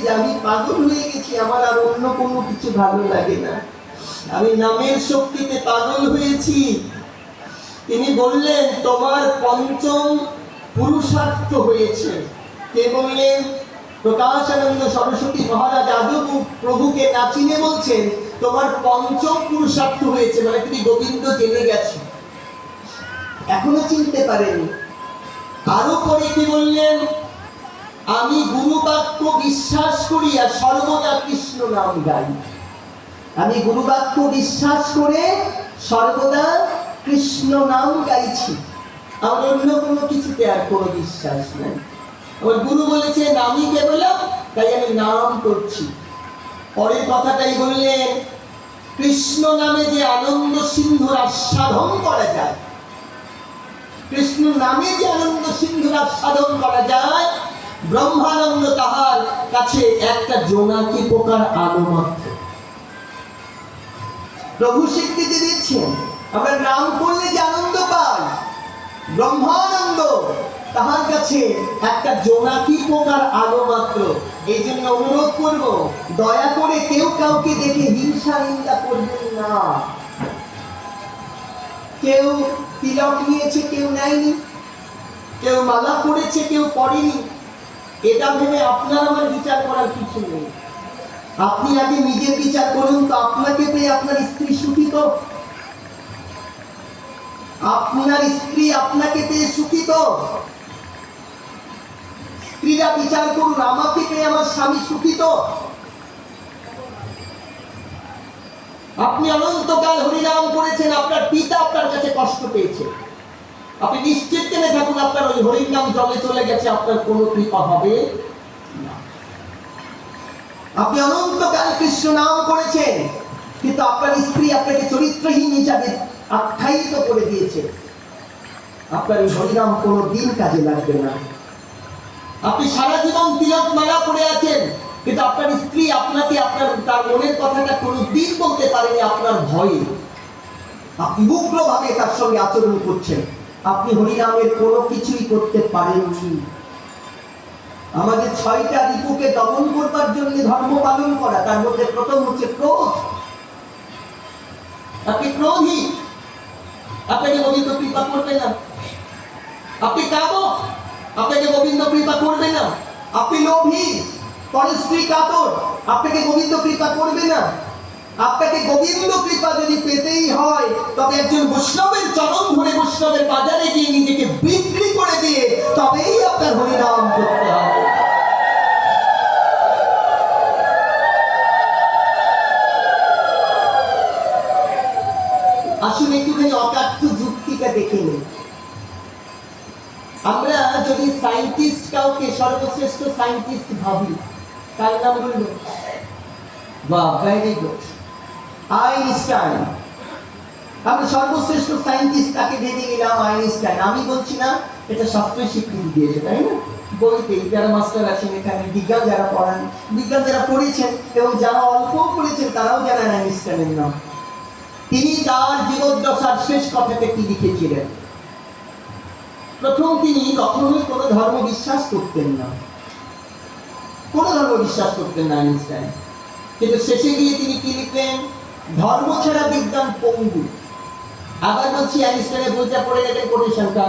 যে আমি পাগল হয়ে গেছি, আমার আর অন্য কোনো কিছু ভালো লাগে না, আমি নামের শক্তিতে পাগল হয়েছি। তিনি বললেন তোমার পঞ্চম পুরুষার্থ হয়েছে। কে বললেন? প্রকাশানন্দ সরস্বতী মহারাজ আদৌ প্রভুকে নাচিয়ে বলছেন তোমার পঞ্চম পুরুষার্থ হয়েছে, মানে তুমি গোবিন্দ জেনে গেছো, এখনো চিনতে পারেনি। আরো পরে কি বললেন? আমি গুরুবাক্য বিশ্বাস করি আর সর্বদা কৃষ্ণ নাম গাই। আমি গুরুবাক্য বিশ্বাস করে সর্বদা কৃষ্ণ নাম গাইছি, আমার অন্য কোনো কিছুতে আর কোনো বিশ্বাস নাই। আমার গুরু বলেছে নামই কেবলম, তাই আমি নাম করছি। পরের কথাটাই বললেন কৃষ্ণ নামে যে আনন্দ সিন্ধুর আস্বাদন করা যায়, কৃষ্ণ নামে যে আনন্দ সিন্ধুর আস্বাদন করা যায়, ব্রহ্মানন্দ তাহার কাছে একটা জোনাকি পোকার আলো মাত্র। প্রভু স্বীকৃতি দিচ্ছেন আমরা নাম করলে যে আনন্দ পাই, ব্রহ্মানন্দ তাহার কাছে একটা জোনাকি পোকার আলো মাত্র। এই জন্য অনুরোধ করব, দয়া করে কেউ কাউকে দেখে হিংসা নিন্দা করবেন না। কেউ তিলক নিয়েছে, কেউ নেয়নি, কেউ মালা পড়েছে, কেউ পড়েনি, এটা ভেবে আপনার আমার বিচার করার কিছু নেই। আপনি আগে নিজের বিচার করুন তো, আপনাকে পেয়ে আপনার স্ত্রী সুখী তো? আপনার স্ত্রী আপনাকে পেয়ে সুখী তো? স্ত্রীরা বিচার করুন, আমাকে পেয়ে আমার স্বামী সুখী তো? আপনি অনন্তকাল হরিনাম করেছেন, আপনার পিতা আপনার কাছে কষ্ট পেয়েছে, আপনি নিশ্চিত জেনে থাকুন আপনার ওই হরির নাম জলে চলে গেছে, আপনার কোনো কৃপা হবে না। আপনি অনন্তকাল কৃষ্ণ নাম করেছেন, কিন্তু আপনার স্ত্রী আপনাকে চরিত্রহীন হিসাবে আখ্যায়িত করে দিয়েছে, আপনার এই হরিনাম কোনো দিন কাজে লাগবে না। আপনি সারা জীবন তিলক মালা পড়ে আছেন, কিন্তু আপনার স্ত্রী আপনাকে আপনার তার মনের কথাটা কোনো দিন বলতে পারেনি আপনার ভয়ে। আপনি উগ্রভাবে তার সঙ্গে আচরণ করছেন, আপনি হরিনামের কোনো কিছুই করতে পারেননি। আমাদের 6টা রিপুকে দমন করবার জন্য ধর্ম পালন করা, তার মধ্যে প্রথম হচ্ছে ক্রোধ। আপনি ক্রোধী, আপনাকে গোবিন্দ কৃপা করবে না। আপনি কামক, আপনাকে গোবিন্দ কৃপা করবে না। আপনি লোভী, পরস্ত্রী কাতর, আপনাকে গোবিন্দ কৃপা করবে না। আপনাকে গোবিন্দ কৃপা যদি পেতেই হয়, তবে একজন বৈষ্ণবের চরণ ধরে বৈষ্ণবের বাজারে গিয়ে নিজেকে বিক্রি করে দিয়ে তবেই আপনার হরিনাম করতে হবে। আসুন একটুখানি অকার্য যুক্তিটা দেখে নিন। আমরা যদি সায়েন্টিস্ট কাউকে সর্বশ্রেষ্ঠ সায়েন্টিস্ট ভাবি, তার নাম বলব বাহ, ভেরি গুড, আইনস্টাইন। আমরা সর্বশ্রেষ্ঠ সায়েন্টিস্ট তাকে ভেবে নিলাম আইনস্টাইন। আমি বলছি না, এটা শাস্ত্রীয় স্বীকৃতি দিয়েছে, তাই না? বইতে যারা মাস্টার আছেন, এখানে বিজ্ঞান যারা পড়ান, বিজ্ঞান যারা পড়েছেন এবং যারা অল্প পড়েছেন তারাও জানেন আইনস্টাইনের নাম। তিনি তার জীবদ্দশার শেষ কথাতে কি লিখেছিলেন? প্রথম, তিনি কখনোই কোনো ধর্ম বিশ্বাস করতেন না, কোনো ধর্ম বিশ্বাস করতেন না আইনস্টাইন। কিন্তু শেষে গিয়ে তিনি কি লিখলেন? ধর্ম ছাড়া বিজ্ঞান পঙ্গু। আবার বলছি, আইনস্টাইনের বইটা পড়ে গেলেন কোটেশনটা,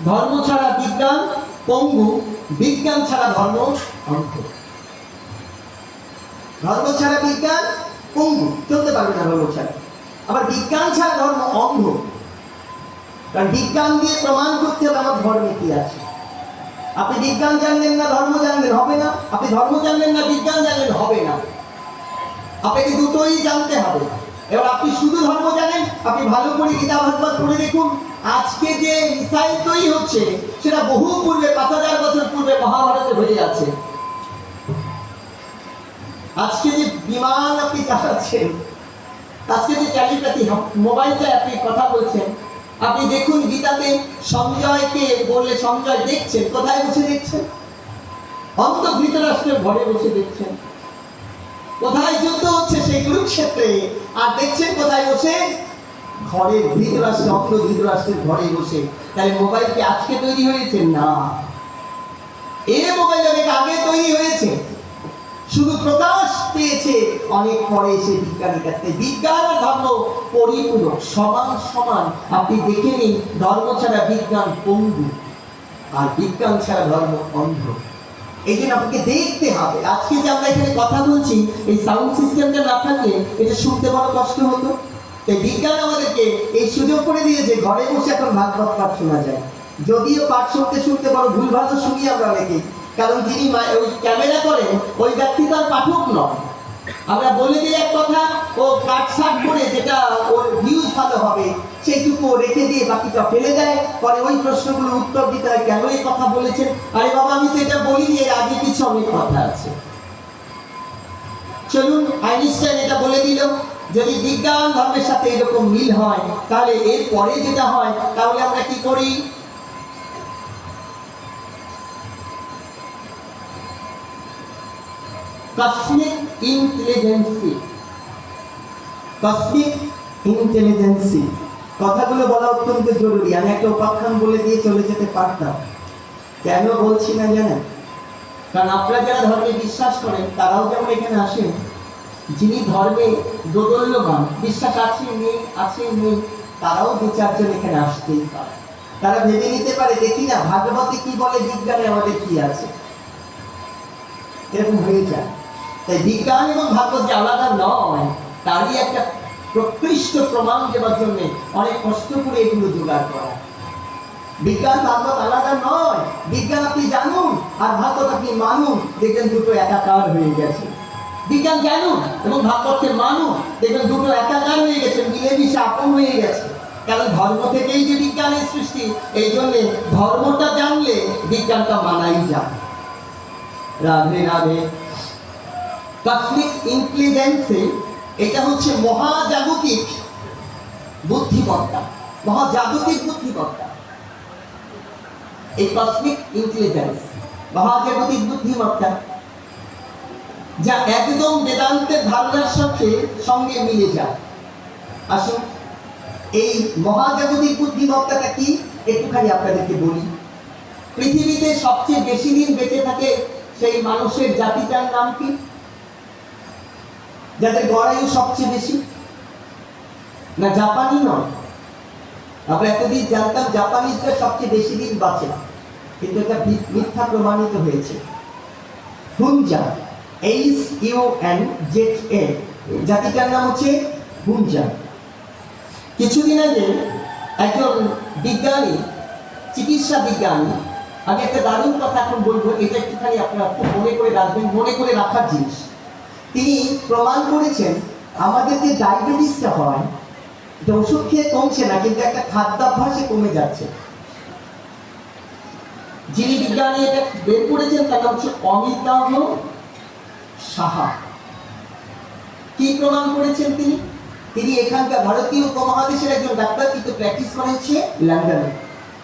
ধর্ম ছাড়া বিজ্ঞান পঙ্গু, বিজ্ঞান ছাড়া ধর্ম অন্ধ। ধর্ম ছাড়া বিজ্ঞান পঙ্গু, চলতে পারবে না ধর্ম ছাড়া। আবার বিজ্ঞান ছাড়া ধর্ম অন্ধ, কারণ বিজ্ঞান দিয়ে প্রমাণ করতে হবে আমার ধর্মে কি আছে। আপনি বিজ্ঞান জানলেন না, ধর্ম জানলেন, হবে না। আপনি ধর্ম জানলেন না, বিজ্ঞান জানলেন, হবে না। আপনাকে দুটোই জানতে হবে। এবার আপনি শুধু ধর্ম জানেন, আপনি ভালো করে গীতা ভাগবত পড়ে দেখুন, আজকে যে মিসাইল তৈরি হচ্ছে সেটা বহু পূর্বে, 5000 বছর পূর্বে মহাভারতে হয়ে আছে। আজকে যে বিমান আপনি চালাচ্ছেন, আজকে যে টেলিপ্যাথি মোবাইলটা আপনি কথা বলছেন, আপনি দেখুন গীতাতে সঞ্জয়কে বললে সঞ্জয় দেখছেন, কোথায় বসে দেখছেন? অন্ত ধৃতরাষ্ট্রের ঘরে বসে দেখছেন। কোথায় যুদ্ধ হচ্ছে? সেই কুরুক্ষেত্রে। আর দেখছেন কোথায় বসে? ঘরে, ধৃতরাষ্ট্র, অন্ত ধৃতরাষ্ট্রের ঘরে বসে। তাহলে মোবাইল কি আজকে তৈরি হয়েছে? না, এই মোবাইল অনেক আগে তৈরি হয়েছে। পেয়েছে অনেক পরে এসে বিজ্ঞানের কাছে। বিজ্ঞান আর ধর্ম পরিপূরক, সমান সমান। আপনি দেখে নিন, ধর্ম ছাড়া বিজ্ঞান পঙ্গু, আর বিজ্ঞান ছাড়া ধর্ম অন্ধ। এই জন্য আপনাকে দেখতে হবে। আজকে যে আমরা এখানে কথা বলছি, এই সাউন্ড সিস্টেমটা না থাকলে এটা শুনতে বড় কষ্ট হতো। তাই বিজ্ঞান আমাদেরকে এই সুযোগ করে দিয়েছে, ঘরে বসে এখন ভাগবত পাঠ শোনা যায়। যদিও পাঠ শুনতে শুনতে বড় ভুলভালও শুনি আমরা অনেকে, কারণ যিনি ওই ক্যামেরা করেন ওই ব্যক্তি তার পাঠক নয়। আমরা বলে দিই এক কথা, ও কাটছাট করে যেটা ওর ভিউজ ভালো হবে সেইটুকু রেখে দিয়ে বাকিটা ফেলে দেয়। পরে ওই প্রশ্নগুলো উত্তর দিতে হয়, কেন এই কথা বলেছেন? আরে বাবা, আমি তো এটা বলিনি, এর আগে কিছু অনেক কথা আছে। চলুন, আইনস্টাইন এটা বলে দিল, যদি বিজ্ঞান ধর্মের সাথে এরকম মিল হয়, তাহলে এর পরে যেটা হয়, তাহলে আমরা কি করি? কসমিক ইন্টেলিজেন্সি, কসমিক ইন্টেলিজেন্সি কথাগুলো বলা অত্যন্ত জরুরি। আমি একটা উপাখ্যান বলে দিয়ে চলে যেতে পারতাম, কেন বলছি না জানেন? কারণ আপনারা যারা ধর্মে বিশ্বাস করেন তারাও যেমন এখানে আসেন, যিনি ধর্মে দোদল্যমান, বিশ্বাস আছে নেই আছে নেই, তারাও দু চারজন এখানে আসতেই পারে। তারা ভেবে নিতে পারে, দেখি না ভাগবতে কি বলে, বিজ্ঞানে আমাদের কি আছে, এরকম হয়ে যায়। তাই বিজ্ঞান এবং ভাগবত যে আলাদা নয়, তারই একটা প্রকৃষ্ট প্রমাণ দেওয়ার জন্য অনেক কষ্ট করে এগুলো জোগাড় করা। বিজ্ঞান ভাগবত আলাদা নয়। বিজ্ঞান আপনি জানুন আর ভাগবত আপনি মানুন, দেখবেন দুটো একাকার হয়ে গেছে। বিজ্ঞান জানুন এবং ভাগবতকে মানুন, দেখবেন দুটো একাকার হয়ে গেছে, মিলেমিশে আপন হয়ে গেছে। কারণ ধর্ম থেকেই যে বিজ্ঞানের সৃষ্টি, এই জন্যে ধর্মটা জানলে বিজ্ঞানটা মানাই যায়। রাধে রাধে। কসমিক ইন্টেলিজেন্সি, এটা হচ্ছে মহাজাগতিক বুদ্ধিমত্তা, মহাজাগতিক বুদ্ধিমত্তা। এই কসমিক ইন্টেলিজেন্স, মহাজাগতিক বুদ্ধিমত্তা, যা একদম বেদান্তের ধারণার সঙ্গে মিলে যায়। আসুন, এই মহাজাগতিক বুদ্ধিমত্তাটা কি একটুখানি আপনাদেরকে বলি। পৃথিবীতে সবচেয়ে বেশি দিন বেঁচে থাকে সেই মানুষের জাতিটার নাম কি? যাদের গড়ায়ু সবচেয়ে বেশি? না, জাপানি নয়। আমরা এতদিন জানতাম জাপানিজরা সবচেয়ে বেশি দিন বাঁচে, কিন্তু এটা মিথ্যা প্রমাণিত হয়েছে। হুনজান, HUNZA, জাতিটার নাম হচ্ছে হুনজান। কিছুদিন আগে একজন বিজ্ঞানী, চিকিৎসা বিজ্ঞানী, আমি একটা দারুণ কথা এখন বলবো, এটা একটুখানি আপনারা খুব মনে করে রাখবেন, মনে করে রাখার জিনিস। তিনি প্রমাণ করেছেন আমাদের যে ডায়াবেটিসটা হয়, এটা ওষুধ খেয়ে কমছে না, কিন্তু একটা খাদ্যাভ্যাসে কমে যাচ্ছে। যিনি বিজ্ঞানী এটা বের করেছেন তার নাম হচ্ছে অমিতাভ সাহা। কি প্রমাণ করেছেন তিনি? তিনি এখানকার ভারতীয় উপমহাদেশের একজন ডাক্তার, কিন্তু প্র্যাকটিস করেছে লন্ডনে।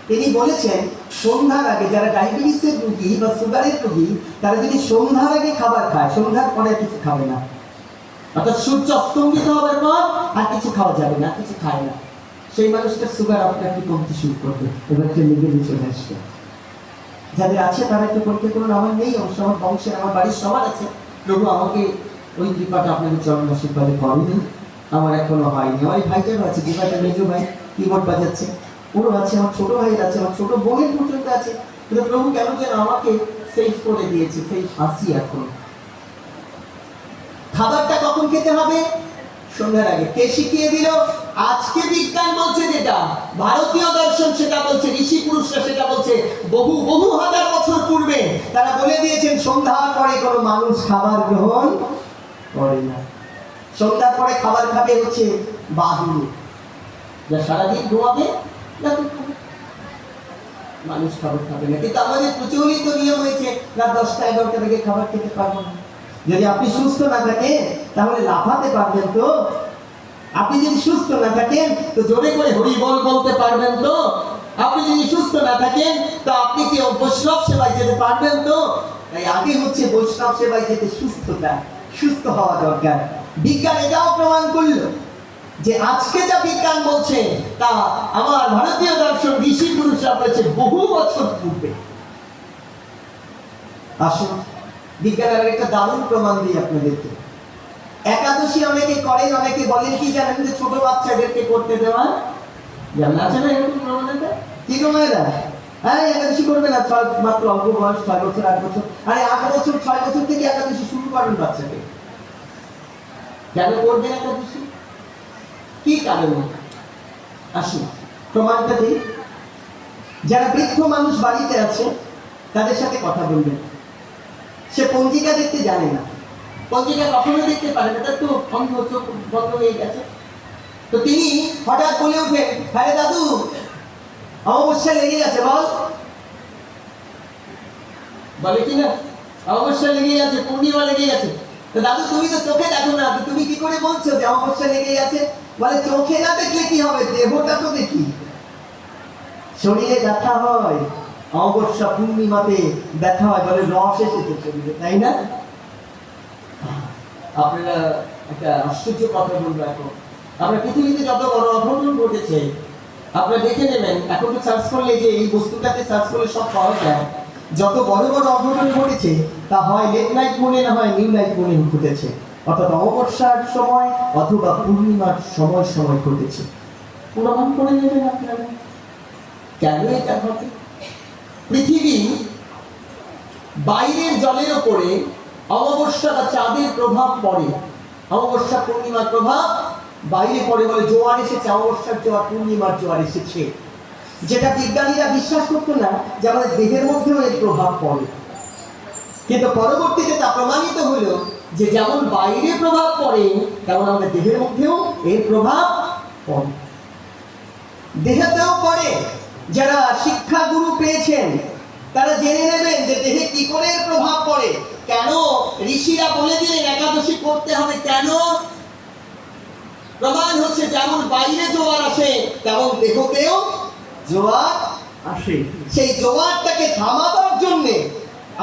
তিনি বলেছেন সন্ধ্যার আগে যারা ডায়াবেটিসের রোগী বা সুগারের রোগী, তারা যদি সন্ধ্যার আগে খাবার খায়, সন্ধ্যার পরে কিছু খাবে না, অর্থাৎ সূর্য অস্তমিত হওয়ার পর আর কিছু খাওয়া যাবে না, কিছু খায় না, সেই মানুষটার সুগার আপনাকে কমতে শুরু করবে, এবার একটা লেভেলে চলে আসবে। যাদের আছে তারা একটু পরীক্ষা করুন। আমার নেই অবশ্য, আমার বংশের, আমার বাড়ির সবার আছে। প্রভু আমাকে ওই কৃপাটা আপনাদের চরণ আশীর্বাদে করেনি, আমার এখনো হয়নি। আমার এই ভাইটারও আছে, যে ভাইটা মেজো ভাই কিবোর্ড বাজাচ্ছে, ওরও আছে, আমার ছোট ভাইয়ের আছে, আমার ছোট বোনের পর্যন্ত আছে। কিন্তু প্রভু কেন যেন আমাকে সেফ করে দিয়েছে, সেই হাসি। এখন খাবারটা কখন খেতে হবে? সন্ধ্যার আগে। কে শিখিয়ে দিল? আজকে বিজ্ঞান বলছে যেটা, ভারতীয় দর্শন সেটা বলছে, ঋষি পুরুষরা সেটা বলছে, বহু বহু হাজার বছর পূর্বে তারা বলে দিয়েছেন সন্ধ্যার পরে কোনো মানুষ খাবার গ্রহণ করে না। সন্ধ্যার পরে খাবার খাবে হচ্ছে বাদুড়, যা সারাদিন ঘুমাবে, মানুষ খাবার খাবে না। কিন্তু আমাদের প্রচলিত নিয়ম হয়েছে রাত 10টা 11টা থেকে খাবার খেতে পারবো না। যদি আপনি সুস্থ না থাকেন তাহলে লাফাতে পারবেন তো? আপনি যদি সুস্থ না থাকেন তো জোরে করে হরি বল বলতে পারবেন তো? আপনি যদি সুস্থ না থাকেন তো আপনি কি বৈষ্ণব সেবায় যেতে পারবেন তো? তাই আগে হচ্ছে বৈষ্ণব সেবায় যেতে সুস্থ হওয়া দরকার। বিজ্ঞান এটাও প্রমাণ করল যে আজকে যা বিজ্ঞান বলছে তা আমার ভারতীয় দর্শন, ঋষি পুরুষরা বলেছে বহু বছর পূর্বে। আসুন বিজ্ঞানের একটা দারুণ প্রমাণ দিই আপনাদেরকে। একাদশী অনেকে করেন, অনেকে বলেন কি জানেন, যে ছোট বাচ্চাদেরকে করতে দেওয়া যেমন আছে না এরকম প্রবণতা। কি গো মায়েরা, হ্যাঁ একাদশী করবে না, মাত্র অল্প বয়স, 6 বছর 8 বছর, আরে 8 বছর 6 বছর থেকে একাদশী শুরু করেন বাচ্চাকে। কেন করবেন একাদশী, কি কারণে? আসুন প্রমাণটা দিই। যারা বৃদ্ধ মানুষ বাড়িতে আছে তাদের সাথে কথা বলবেন। সে পঞ্জিকা দেখতে জানে না, পঞ্জিকা কখনো দেখতে পারে না, তার তো অন্ধ, চোখ বন্ধ হয়ে গেছে। তো তিনি হঠাৎ বলে উঠেন, হ্যাঁ দাদু অমাবস্যা লেগে গেছে, বল। বলে কি না, অমাবস্যা লেগে গেছে, পূর্ণিমা লেগে গেছে। তো দাদু তুমি তো চোখে দেখো না, তুমি কি করে বলছো যে অমাবস্যা লেগে গেছে? বলে চোখে না দেখলে কি হবে, দেহটা তো দেখি। শরীরে ব্যথা হয়, অমাবস্যা পূর্ণিমাতে ব্যথা হয়, বলে রস এসেছে শরীরে, তাই না? আপনারা একটা আশ্চর্য কথা বলবো, এখন আপনার পৃথিবীতে যত বড় অঘটন ঘটেছে আপনারা দেখে নেবেন। এখন তো সার্চ করলে, যে এই বস্তুটাকে সার্চ করলে সব পাওয়া যায়। যত বড় বড় অঘটন ঘটেছে তা হয় লেট নাইট মুনে, না হয় নিউ নাইট মুনে ঘটেছে, অর্থাৎ অমাবস্যার সময় অথবা পূর্ণিমার সময় সময় ঘটেছে। প্রমাণ করে নেবেন আপনারা কেন এটা ঘটে। পৃথিবী বাইরের জলের উপরে অমাবস্যা বা চাঁদের প্রভাব পড়ে, অমাবস্যা পূর্ণিমার প্রভাব বাইরে পড়ে, বলে জোয়ার এসেছে, অমাবস্যার জোয়ার, পূর্ণিমার জোয়ার এসেছে। যেটা বিজ্ঞানীরা বিশ্বাস করতো না, যে আমাদের দেহের মধ্যেও এর প্রভাব পড়ে। কিন্তু পরবর্তীতে তা প্রমাণিত হলো যে যেমন বাইরে প্রভাব পড়ে, তেমন আমাদের দেহের মধ্যেও এর প্রভাব পড়ে, দেহেতেও পড়ে। যারা শিক্ষা গুরু পেয়েছেন তারা জেনে নেবেন যে দেহে কি করে এর প্রভাব পড়ে। কেন ঋষিরা বলে দিলেন একাদশী করতে হবে, কেন? প্রমাণ হচ্ছে যেমন বাইরে জোয়ার আসে তেমন দেহতেও জোয়ার আসে। সেই জোয়ারটাকে থামাবার জন্য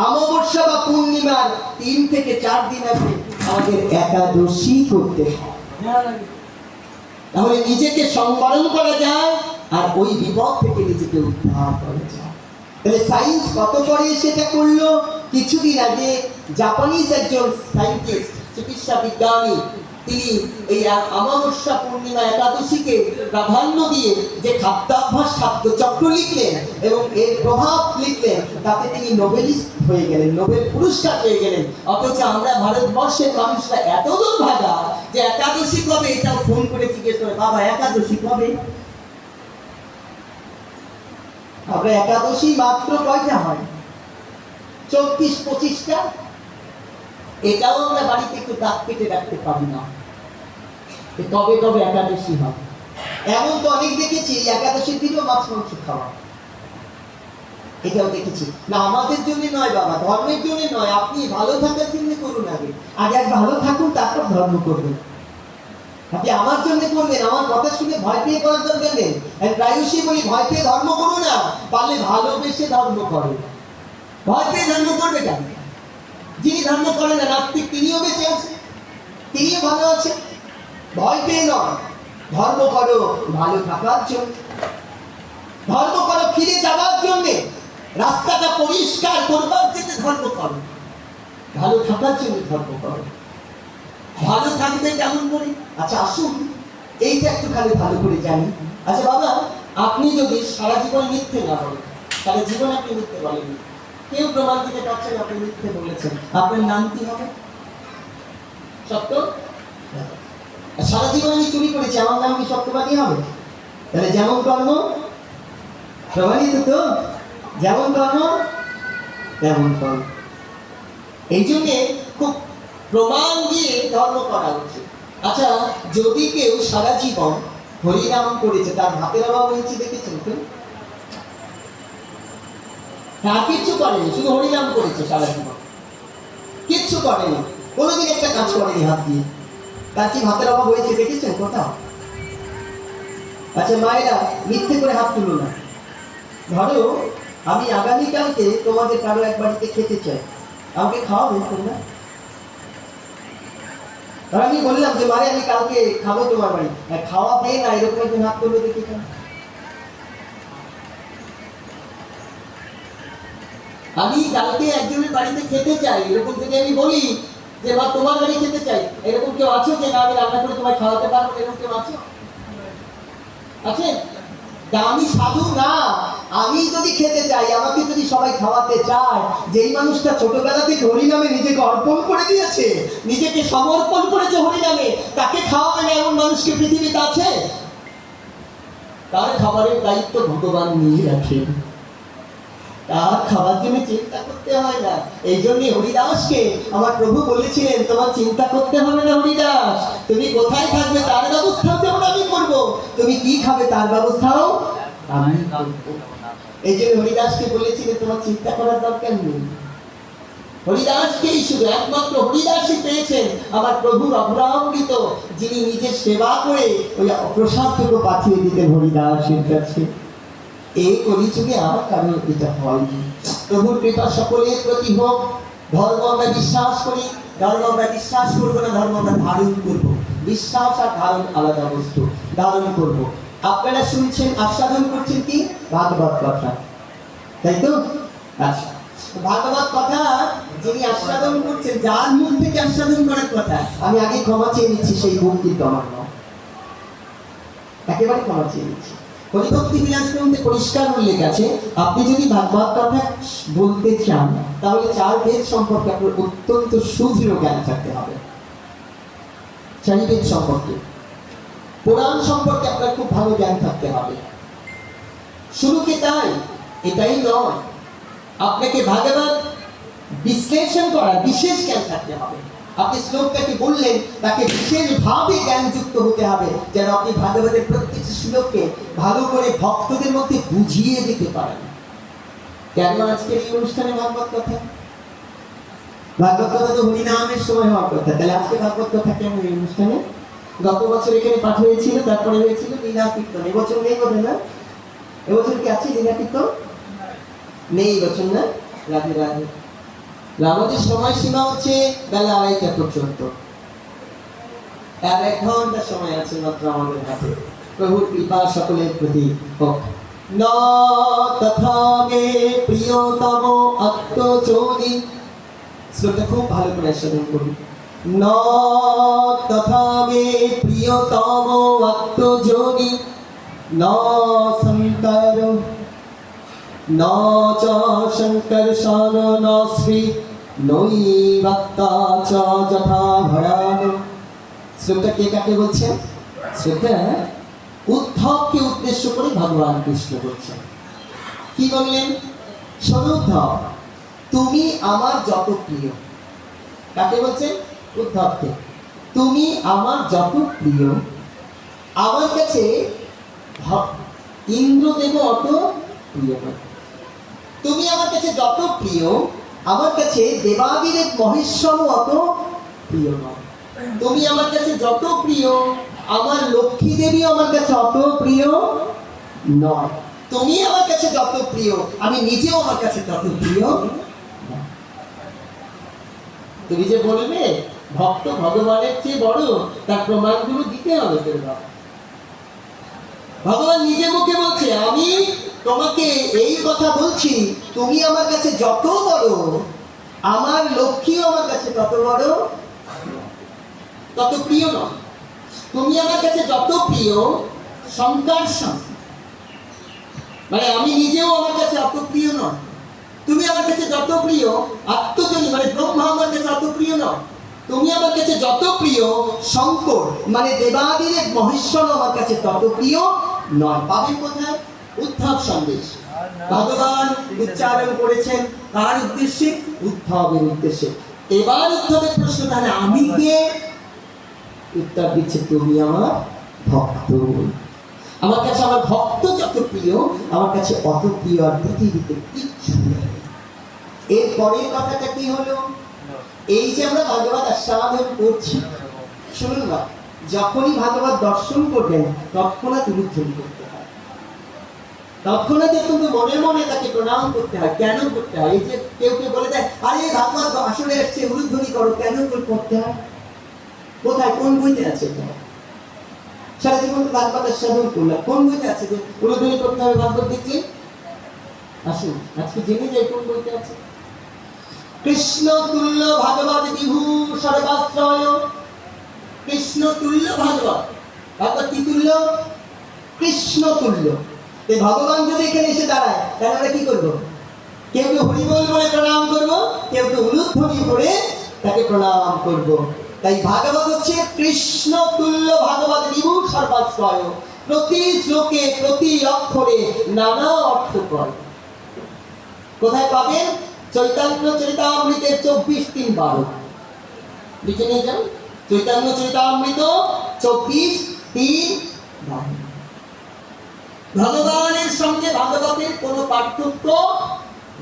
অমাবস্যা বা পূর্ণিমার 3 থেকে 4 দিন আগে আমাদের একাদশী করতে হয়। তাহলে নিজেকে সংবরণ করা যায় আর ওই বিপদ থেকে নিজেকে উদ্ধার করা যায়। তাহলে সায়েন্স কত করে সেটা করলো? কিছুদিন আগে জাপানিজ একজন সায়েন্টিস্ট, চিকিৎসা বিজ্ঞানী, তিনি এই অমাবস্যা পূর্ণিমা একাদশীকে প্রাধান্য দিয়ে যে খাদ্যাভ্যাস খাদ্যচক্র লিখলেন এবং এর প্রভাব লিখলেন, তাতে তিনি নোবেলিস্ট হয়ে গেলেন, নোবেল পুরস্কার পেয়ে গেলেন। অথচ আমরা ভারতবর্ষের মানুষরা এত দুর্ভাগা যে একাদশী কবে এটাও ফোন করে জিজ্ঞেস করে, বাবা একাদশী কবে? আমরা একাদশী মাত্র কয়টা হয়? 24-25টা। এটাও আমরা বাড়িতে একটু দাঁত কেটে রাখতে পারি না, কবে কবে একাদশী হয়। এমন তো অনেক দেখেছি একাদশীর দিনও মাছ মাংস খাওয়া, এটাও দেখেছি। না আমাদের জন্য নয় বাবা, ধর্মের জন্য নয়, আপনি ভালো থাকার জন্য করুন, আগে আগে ভালো থাকুন, তারপর ধর্ম করবেন। আপনি আমার জন্য করবেন, আমার কথা শুনে ভয় পেয়ে করার দরকার নেই। আমি প্রায়শই বলি, ভয় পেয়ে ধর্ম করো না, পারলে ভালোবেসে ধর্ম করো। ভয় পেয়ে ধর্ম করবে কেন? যিনি ধর্ম করেন না, নাস্তিক, তিনিও বেঁচে আছে, তিনিও ভালো আছে। ভয় পেয়ে নয়, ধর্ম করো ভালো থাকার জন্য, ধর্ম করো ফিরে যাওয়ার জন্য, রাস্তাটা পরিষ্কার করবার জন্য ধর্ম করো, ভালো থাকার জন্য ধর্ম করো। ভালো থাকবে কেমন করে? আচ্ছা আসুন এইটা একটুখানি ভালো করে জানি। আচ্ছা বাবা, আপনি যদি সারা জীবন মিথ্যে না বলেন, তাহলে জীবনে আপনি মিথ্যে বলেননি, কেউ প্রমাণ দিতে পারছেন আপনি মিথ্যে বলেছেন, আপনার নাম কি হবে? সত্য? সারা জীবন আমি চুরি করেছি, আমার নাম কি সত্যবাদী হবে? তাহলে যেমন কর্ম প্রমাণিত তো, যেমন কর্ম তেমন ফল। এই জন্য খুব প্রমাণ দিয়ে ধর্ম করা উচিত। আচ্ছা যদি কেউ সারা জীবন হরিনাম করেছে, তার হাতের অভাব হয়েছে দেখেছেন তো? হ্যাঁ, কিচ্ছু করেনি, শুধু হরিনাম করেছে সারা জীবন, কিচ্ছু করেনি, কোনোদিন একটা কাজ করেনি হাত দিয়ে, তার কি হাতের অভাব হয়েছে দেখেছেন কোথাও? আচ্ছা মায়েরা মিথ্যে করে হাত তুলো না। ধরো আমি আগামীকালকে তোমাদের কারো এক বাড়িতে খেতে চাই, আমাকে খাওয়াবে তোমরা? আর আমি বললাম যে মারে আমি কালকে খাবো তোমার বাড়ি, খাওয়াবে না, এরকম একজন হাত তুললো দেখি কেন? আমি কালকে একজনের বাড়িতে খেতে চাই, এরকম যদি আমি বলি, যে মা তোমার বাড়ি খেতে চাই, এরকম কেউ আছো যে না আমি রান্না করে তোমায় খাওয়াতে পারবো, এরকম কেউ আছো? আছে? আমি সাধু না, আমি যদি খেতে চাই, আমাকে যদি সবাই খাওয়াতে চায়, যেই মানুষটা ছোটবেলা থেকে হরিনামে নিজেকে অর্পণ করে দিয়েছে, নিজেকে সমর্পণ করেছে হরিনামে, তাকে খাওয়াবে না এমন মানুষকে পৃথিবীতে আছে? তার খাবারের দায়িত্ব ভগবান নিয়ে রাখেন, তার খাবার জন্য চিন্তা করতে হয় না। এই জন্য হরিদাসকে আমার প্রভু বলেছিলেন তোমার চিন্তা করতে হবে না হরিদাস, তুমি কোথায় থাকবে তার ব্যবস্থাও যেমন আমি করব, তুমি কি খাবে তার ব্যবস্থাও আমি করব। এই জন্য হরিদাসকে বলেছিলেন তোমার চিন্তা করার দরকার নেই। হরিদাসকেই শুধু একমাত্র হরিদাসই পেয়েছেন আমার প্রভুর অভ্রামৃত, যিনি নিজের সেবা করে ওই প্রসাদটুকু পাঠিয়ে দিতেন হরিদাসের কাছে। এই কলিযুগে আর কারণ এটা হয়নি। প্রভুর কৃপা সকলের প্রতি হোক। ধর্ম আমরা বিশ্বাস করি, ধর্ম আমরা বিশ্বাস করবো না, ধর্ম আমরা ধারণ করবো। বিশ্বাস আর ধারণ আলাদা বস্তু, ধারণ করবো। আপনারা শুনছেন, আস্বাদন করছেন কি ভাগবত কথা, তাই তো? আচ্ছা, ভাগবত কথা যিনি আস্বাদন করছেন, যার মুখ থেকে আস্বাদন করার কথা, আমি আগে ক্ষমা চেয়ে নিচ্ছি, সেই মুখ কিন্তু আমার নয়, একেবারে ক্ষমা চেয়ে নিচ্ছি। হরিভক্তি বিলাস গ্রন্থে পরিষ্কার উল্লেখ আছে, আপনি যদি ভাগবত কথা বলতে চান তাহলে 4 বেদ সম্পর্কে আপনার অত্যন্ত সুদৃঢ় জ্ঞান থাকতে হবে। 4 বেদ সম্পর্কে, পুরাণ সম্পর্কে আপনার খুব ভালো জ্ঞান থাকতে হবে। শুধু কি তাই? এটাই নয়, আপনাকে ভাগবত বিশ্লেষণ করার বিশেষ জ্ঞান থাকতে হবে। আপনি শ্লোকটাকে বললেন, তাকে বিশেষভাবে জ্ঞানযুক্ত হতে হবে, যেন আপনি ভাগবতের প্রত্যেকটি শ্লোককে ভালো করে ভক্তদের মধ্যে বুঝিয়ে দিতে পারেন। কেন আজকের এই অনুষ্ঠানে ভাগবত কথা? ভাগবত কথা তো হরিনামের সময় হওয়ার কথা, তাহলে আজকে ভাগবত কথা কেন এই অনুষ্ঠানে? গত বছর এখানে পাঠ হয়েছিল, তারপরে হয়েছিল লীলা কীর্তন। এবছর নেই বোধ না? এবছর কি আছে লীলা কীর্তন? নেই এবছর না? রাধে রাধে। আমাদের সময়সীমা হচ্ছে বেলা 2:30 পর্যন্ত, আর 1 ঘন্টা সময় আছে মাত্র আমাদের হাতে। প্রভুর কৃপা সকলের প্রতি হোক। ন তথা মে প্রিয়তম আত্মযোনি, শ্লোকটা খুব ভালো করে আস্বাদন করুন। ন তথা মে প্রিয়তম আত্মযোনি, ন শঙ্কর ন চ শঙ্কর্ষণ ন শ্রী নৈবত্তা চ যথা ভয়ান। শ্লোকটা কে কাকে বলছেন? শ্লোকটা উদ্ধবকে উদ্দেশ্য করে ভগবান কৃষ্ণ বলছেন। কি বললেন? শোনো উদ্ধব, তুমি আমার যত প্রিয়। কাকে বলছেন? উদ্ধবকে। তুমি আমার যত প্রিয়, আমার কাছে ইন্দ্রদেব অত প্রিয় নয়। তুমি আমার কাছে যত প্রিয়, আমার কাছে দেবাদিদেব মহেশ্বর অত প্রিয় নয়। তুমি আমার কাছে যত প্রিয়, আমার লক্ষ্মী দেবী আমার কাছে অত প্রিয় নয়। তুমি আমার কাছে যত প্রিয়, আমি নিজেও আমার কাছে তত প্রিয়। তুমি যে বলবে ভক্ত ভগবানের চেয়ে বড়, তার প্রমাণগুলো দিতে হবে। ভগবান নিজে মুখে বলছে, আমি তোমাকে এই কথা বলছি, তুমি আমার কাছে যত বড়, আমার লক্ষ্মীও আমার কাছে তত বড়, তত প্রিয় নয়। তুমি আমার কাছে যত প্রিয়, সংকর্ষণ মানে আমি নিজেও আমার কাছে অত প্রিয় নয়। তুমি আমার কাছে যত প্রিয়, আত্মজনী মানে ব্রহ্মা আমার কাছে অত প্রিয় নয়। তুমি আমার কাছে যত প্রিয়, শঙ্কর মানে দেবাদিদেব মহেশ্বর আমার কাছে তত প্রিয় নয়। পাবেন কোথায়? উদ্ধব সন্দেশ। ভগবান উচ্চারণ করেছেন কার উদ্দেশ্যে? উদ্ধবের উদ্দেশ্যে। এবার উদ্ধবের প্রশ্ন, তাহলে আমি কে? উত্তর দিচ্ছে, তুমি আমার ভক্ত। আমার কাছে আমার ভক্ত যত প্রিয়, আমার কাছে অত প্রিয় আর পৃথিবীতে কিচ্ছু নেই। এর পরের কথাটা কি হলো? এই যে আমরা ভাগবত আস্বাদন করছি, শুনুন না, যখনই ভাগবত দর্শন করবেন তৎক্ষণাৎ উলুধ্বনি করতে হয়। তৎক্ষণাৎ কিন্তু মনে মনে তাকে প্রণাম করতে হয়। কেন করতে হয়? এই যে কেউ কেউ বলে দেয়, আরে ভাগবত আসলে এসছে, উলুধ্বনি করো। কেন করতে হয়? কোথায়, কোন বইতে আছে? সারা জীবন তো ভাগবত আস্বাদন করলাম, কোন বইতে আছে যে উলুধ্বনি করতে হবে ভাগবত দেখলে? আসুন আজকে জেনে যাই কোন বইতে আছে। কৃষ্ণ তুল্য ভাগবত বিভু সর্বাশ্রয়। কৃষ্ণ তুল্য ভাগবত, ভাগবত কি তুল্য? কৃষ্ণ তুল্য। এই ভগবান যদি এখানে এসে দাঁড়ায় তাহলে আমরা কি করবো? কেউ কেউ হরিবল বলে প্রণাম করব, কেউ কেউ উলুধ্বনি করে তাকে প্রণাম করব। তাই ভাগবত হচ্ছে কৃষ্ণ তুল্য ভাগবত বিভু সর্বাশ্রয়। প্রতি শ্লোকে প্রতি অক্ষরে নানা অর্থ করে। কোথায় পাবেন? চৈতন্য চরিতামৃতের 24:3-12 লিখে নিয়ে যান। চৈতন্য চরিতামৃত 24:3-12। ভগবানের সঙ্গে ভাগবতের কোনো পার্থক্য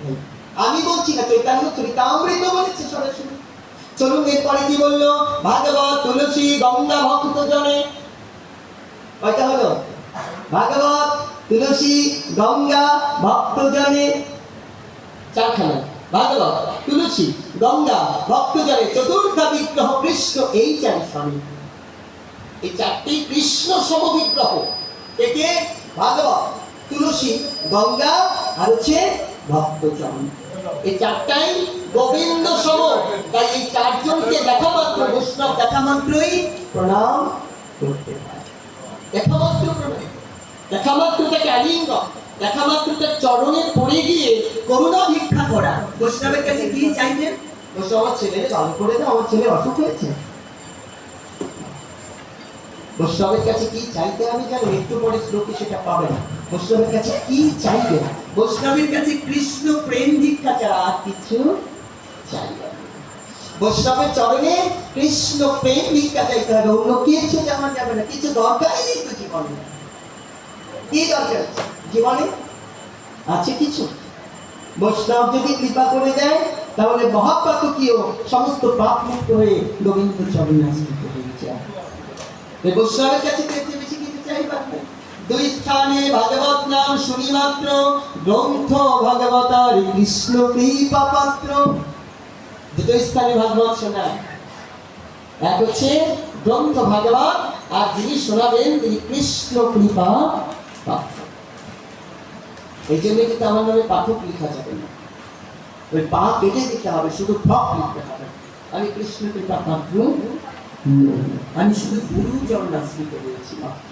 নেই। আমি বলছি না, চৈতন্য চরিতামৃত বলেছে সরাসরি। চলুন এরপরে কি বললো? ভাগবত তুলসী গঙ্গা ভক্ত জনে। কয়টা হলো? ভাগবত তুলসী গঙ্গা ভক্ত জনে, চারখানা। ভাগবত তুলসী গঙ্গা ভক্ত জনে চতুর্থা বিগ্রহ কৃষ্ণ। এই চার স্বামী, এই চারটি কৃষ্ণ সম বিগ্রহ। একে ভাগবত তুলসী গঙ্গা আর হচ্ছে ভক্তজন। এই চারটাই গোবিন্দ সম। তাই এই চারজনকে দেখা মাত্র, বৈষ্ণব দেখা মাত্রই প্রণাম করতে হয়। দেখা মাত্র প্রণাম, দেখা মাত্র তাকে আলিঙ্গন, দেখা মাত্র তার চরণে পড়ে গিয়ে করুণা ভিক্ষা করা। বৈষ্ণবের কাছে কি চাইতেন? বৈষ্ণব আমার ছেলে ভালো করে দাও, আমার ছেলে অসুখ হয়েছে। বৈষ্ণবের কাছে কি চাইতে আমি জানি, একটু পরে শ্লোকে সেটা পাবে না। বৈষ্ণবের কাছে কি চাইবে? বৈষ্ণবের কাছে কৃষ্ণ প্রেম ভিক্ষা ছাড়া আর কিছু চাইবে না। বৈষ্ণবের চরণে কৃষ্ণ প্রেম ভিক্ষা চাইতে হবে, অন্য কিছু জানা যাবে না। কিছু দরকারই নেই তো জীবনে। কি দরকার আছে জীবনে? আছে কিছু? বৈষ্ণব যদি কৃপা করে দেয় তাহলে মহাপাতকীয় সমস্ত পাপ মুক্ত হয়ে গোবিন্দ চরণে আশ্রিত হয়ে যায়। বৈষ্ণবের কাছে বেশি কিছু চাইবার নেই। দুই স্থানে ভাগবত নাম শুনি মাত্র, গ্রন্থ ভাগবতার কৃষ্ণ কৃপা পাত্র। দুটো স্থানে ভাগবত শোনা, এক হচ্ছে গ্রন্থ ভাগবত, আর যিনি শোনাবেন তিনি কৃষ্ণ কৃপা পাত্র। এই জন্য কিন্তু আমার নামে পাঠক লিখা যাবে না, ওই পা কেটে দিতে হবে, শুধু ঠক লিখতে হবে। আমি কৃষ্ণ কৃপা পাত্র, আমি শুধু গুরু চরণাশ্রিত হয়েছি মাত্র।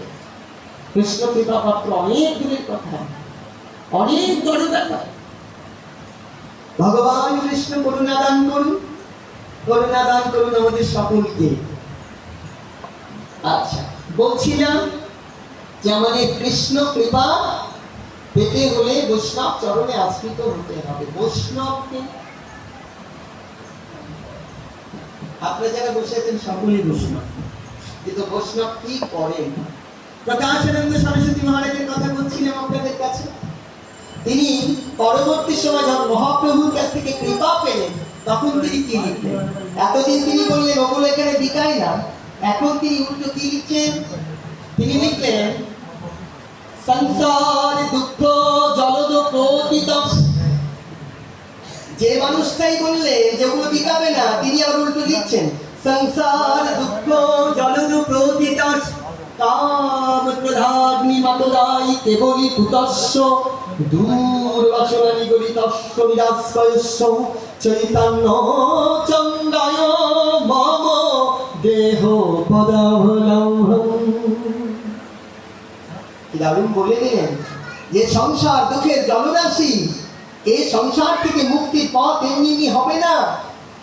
কৃষ্ণ কৃপা পাত্র অনেক দূরের কথা, অনেক বড় ব্যাপার। ভগবান কৃষ্ণ করুণা দান করুন, করুণা দান করুন আমাদের সকলকে। আচ্ছা, বলছিলাম যে আমাদের কৃষ্ণ কৃপা পেতে হলে বৈষ্ণব চরণে আশ্রিত হতে হবে। বৈষ্ণবকে আপনারা যারা বসে আছেন সকলেই বৈষ্ণব, কিন্তু বৈষ্ণব কি করেন? প্রকাশানন্দ সরস্বতী মহারাজের কথা বলছিলাম আপনাদের কাছে। তিনি পরবর্তী সময় যখন মহাপ্রভুর কাছ থেকে কৃপা পেলেন তখন তিনি কি লিখলেন? এতদিন তিনি বললেন ওগুলো এখানে বিকায় না, এখন তিনি উল্টো কি লিখছেন? তিনি লিখলেন সংসার দুঃখ জলদ প্রতীত। যে মানুষটাই বললেন যেগুলো বিকাবে না, তিনি আবার উল্টো লিখছেন সংসার দুঃখ জলদ প্রতীত কাম প্রধাগ্নি মতদাই কেবলি কুতস্য দূরবাসনা নিগরিতস্য নিরাশ্রয়স্য চৈতন্য চন্দায় মম দেহ পদাবলম্বন। দারুণ বলে দিলেন যে সংসার দুঃখের জলরাশি, এই সংসার থেকে মুক্তির পথ এমনি হবে না।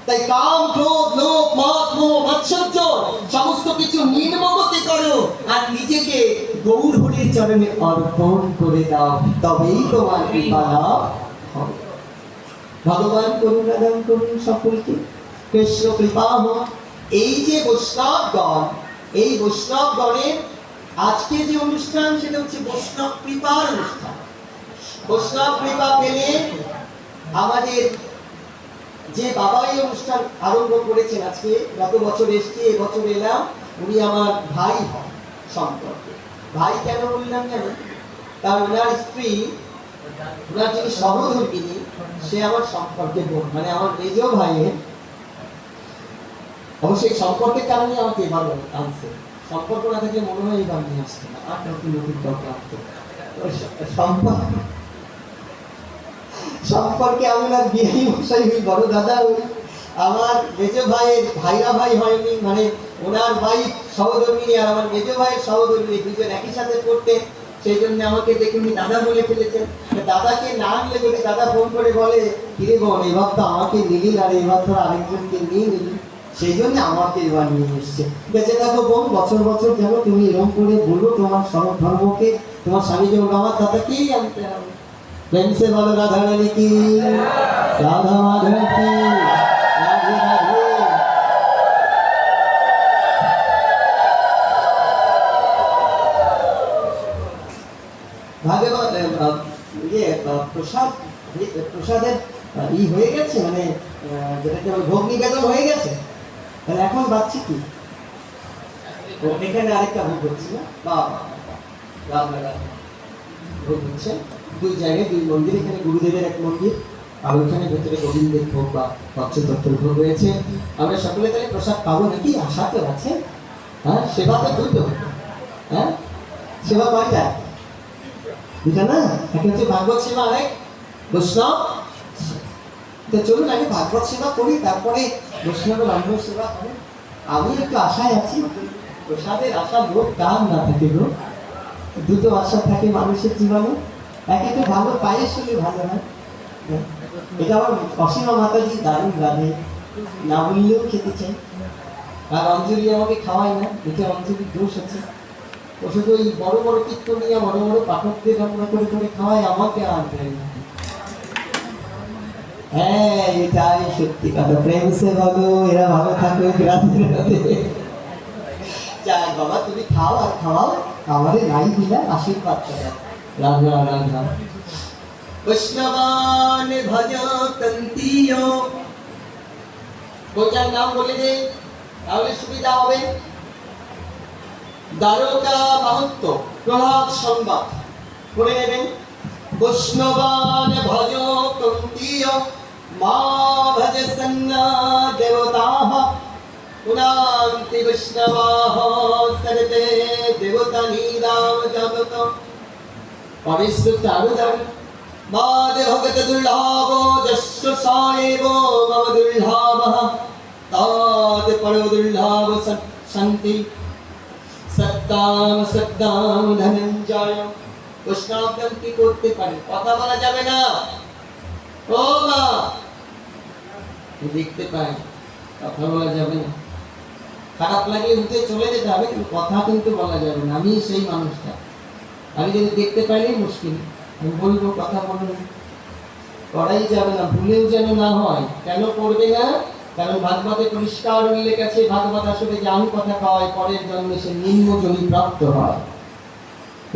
তাই কাম ক্রোধ লোভ মদ মোহ মাৎসর্য সমস্ত কিছু নির্মমতে করো আর নিজেকে গৌর হরির চরণে অর্পণ করে দাও, তবেই তোমার কৃপা লাভ হবে। ভগবান করুণা দান করুন সকলকে, কৃষ্ণ কৃপা হোক। এই যে বৈষ্ণবগণ, এই বৈষ্ণবগণের আজকে যে অনুষ্ঠান সেটা হচ্ছে বৈষ্ণব কৃপার অনুষ্ঠান। বৈষ্ণব কৃপা পেলে আমাদের যে বাবা এই অনুষ্ঠান আরম্ভ করেছেন, আজকে গত বছর এসছি, এবছর এলাম, উনি আমার ভাই হন সম্পর্কে। ভাই কেন বললাম জানেন? কারণ ওনার স্ত্রী, ওনার যিনি সহধর্মিনী, সে আমার সম্পর্কে বোন, মানে আমার মেজ ভাইয়ের। অবশ্যই সম্পর্কের কারণে আমাকে এবার আনছে, সম্পর্ক না থাকলে মনে হয় এবার নিয়ে আসছে না, আর নতুন নতুন দরকার আসতো সম্পর্ক। সম্পর্কে আমার বিহারি মশাই হই, বড় দাদা হই, আমার মেজ ভাইয়ের ভাইরা ভাই হয়নি, মানে ওনার ভাই সহধর্মিনী আর আমার মেজ ভাইয়ের সহধর্মিনী দুজন একই সাথে পড়তেন, সেই জন্য আমাকে দেখে উনি দাদা বলে ফেলেছেন। দাদাকে না আনলে যদি দাদা ফোন করে বলে, কিরে বোন এবার তো আমাকে নিলি আর এবার তো আরেকজনকে নিয়ে নিলি, সেই জন্য আমাকে এবার নিয়ে এসছে। বেঁচে থাকো বোন, বছর বছর যেন তুমি এরকম করে বলবো তোমার সব ধর্মকে, তোমার স্বামী যেমন আমার দাদাকেই আনতে হবে। প্রেম সে বলো রাধা রানী কি, রাধা মাধব কি, রাধে রাধে। ভাগবত প্রসাদ, প্রসাদের হয়ে গেছে, মানে যেটাকে ভোগ নিবেদন হয়ে গেছে, তাহলে এখন বাচ্চি কি এখানে আরেকটা ভোগ হচ্ছে না, ভোগ হচ্ছে দুই জায়গায়, দুই মন্দির, এখানে গুরুদেবের এক মন্দির আর ওইখানে ভেতরে গোবিন্দের ভোগ বা পঞ্চতত্ত্বের ভোগ হয়েছে। আমরা সকলে তাহলে প্রসাদ পাবো নাকি, আশা তো আছে। হ্যাঁ, সেবা তো দুটো, হ্যাঁ সেবা কয়টা, দুটা না, একটা হচ্ছে ভাগবত সেবা, আরেক বৈষ্ণব। তো চলুন আগে ভাগবত সেবা করি, তারপরে বৈষ্ণব ব্রাহ্মণ সেবা হবে। আমি একটু আশায় আছি, প্রসাদের আশা লোক কার না থাকে গো, দুটো আশা থাকে মানুষের জীবনে। একে তো ভালো পায়েস হলে ভালো হয়, এটা আমার অসীমা মাতাজি দারুণ রাধে, না বললেও খেতে চাই। আর অঞ্জলি আমাকে খাওয়ায় না, এতে অঞ্জলির দোষ আছে। ও শুধু ওই বড় বড় কীর্তন নিয়ে বড় বড় পাঠকদের রান্না করে করে খাওয়ায়, আমাকে আর দেয় না। হ্যাঁ এটাই সত্যি কথা, প্রেম সে বলো, এরা ভালো থাকো, রাধে রাধে। যাই বাবা, তুমি খাও আর খাওয়াও, আমাদের নাই দিলা আশীর্বাদ করা। রাধা রাধা। বৈষ্ণবান ভজ তন্তীয়, কোটার নাম বলে দে তাহলে সুবিধা হবে। দ্বারকা মাহাত্ম্য, প্রভাত সংবাদ করে নেবেন। বৈষ্ণবান ভজ তন্তীয়, মা ভজ সন্না দেবতাঃ, পুনান্তি বৈষ্ণবাঃ সর্বে দেবতা নীলাম জগত। পরিশ্রুত আরুদম মাদে ভগত দুর্লভ, যস্য সায়েব মম দুর্লভঃ, তাদ পরো দুর্লভ শান্তি সত্তাম সত্তাম ধনঞ্জয়। বৈষ্ণবগণ কি করতে পারে, কথা বলা যাবে না, ও মা দেখতে পায়, কথা বলা যাবে না। খারাপ লাগে উঠে চলে যেতে হবে, কিন্তু কথা কিন্তু বলা যাবে না। আমি সেই মানুষটা, আমি যদি দেখতে পাইলেই মুশকিল, আমি বলবো কথা বলবো, করাই যাবে না, ভুলেও যেন না হয়। কেন করবে না, কারণ ভাগবতে পরিষ্কার উল্লেখ আছে, ভাগবত আসলে জ্ঞান কথা কয়, পরের জন্মে সে নিম্ন জনি প্রাপ্ত হয়।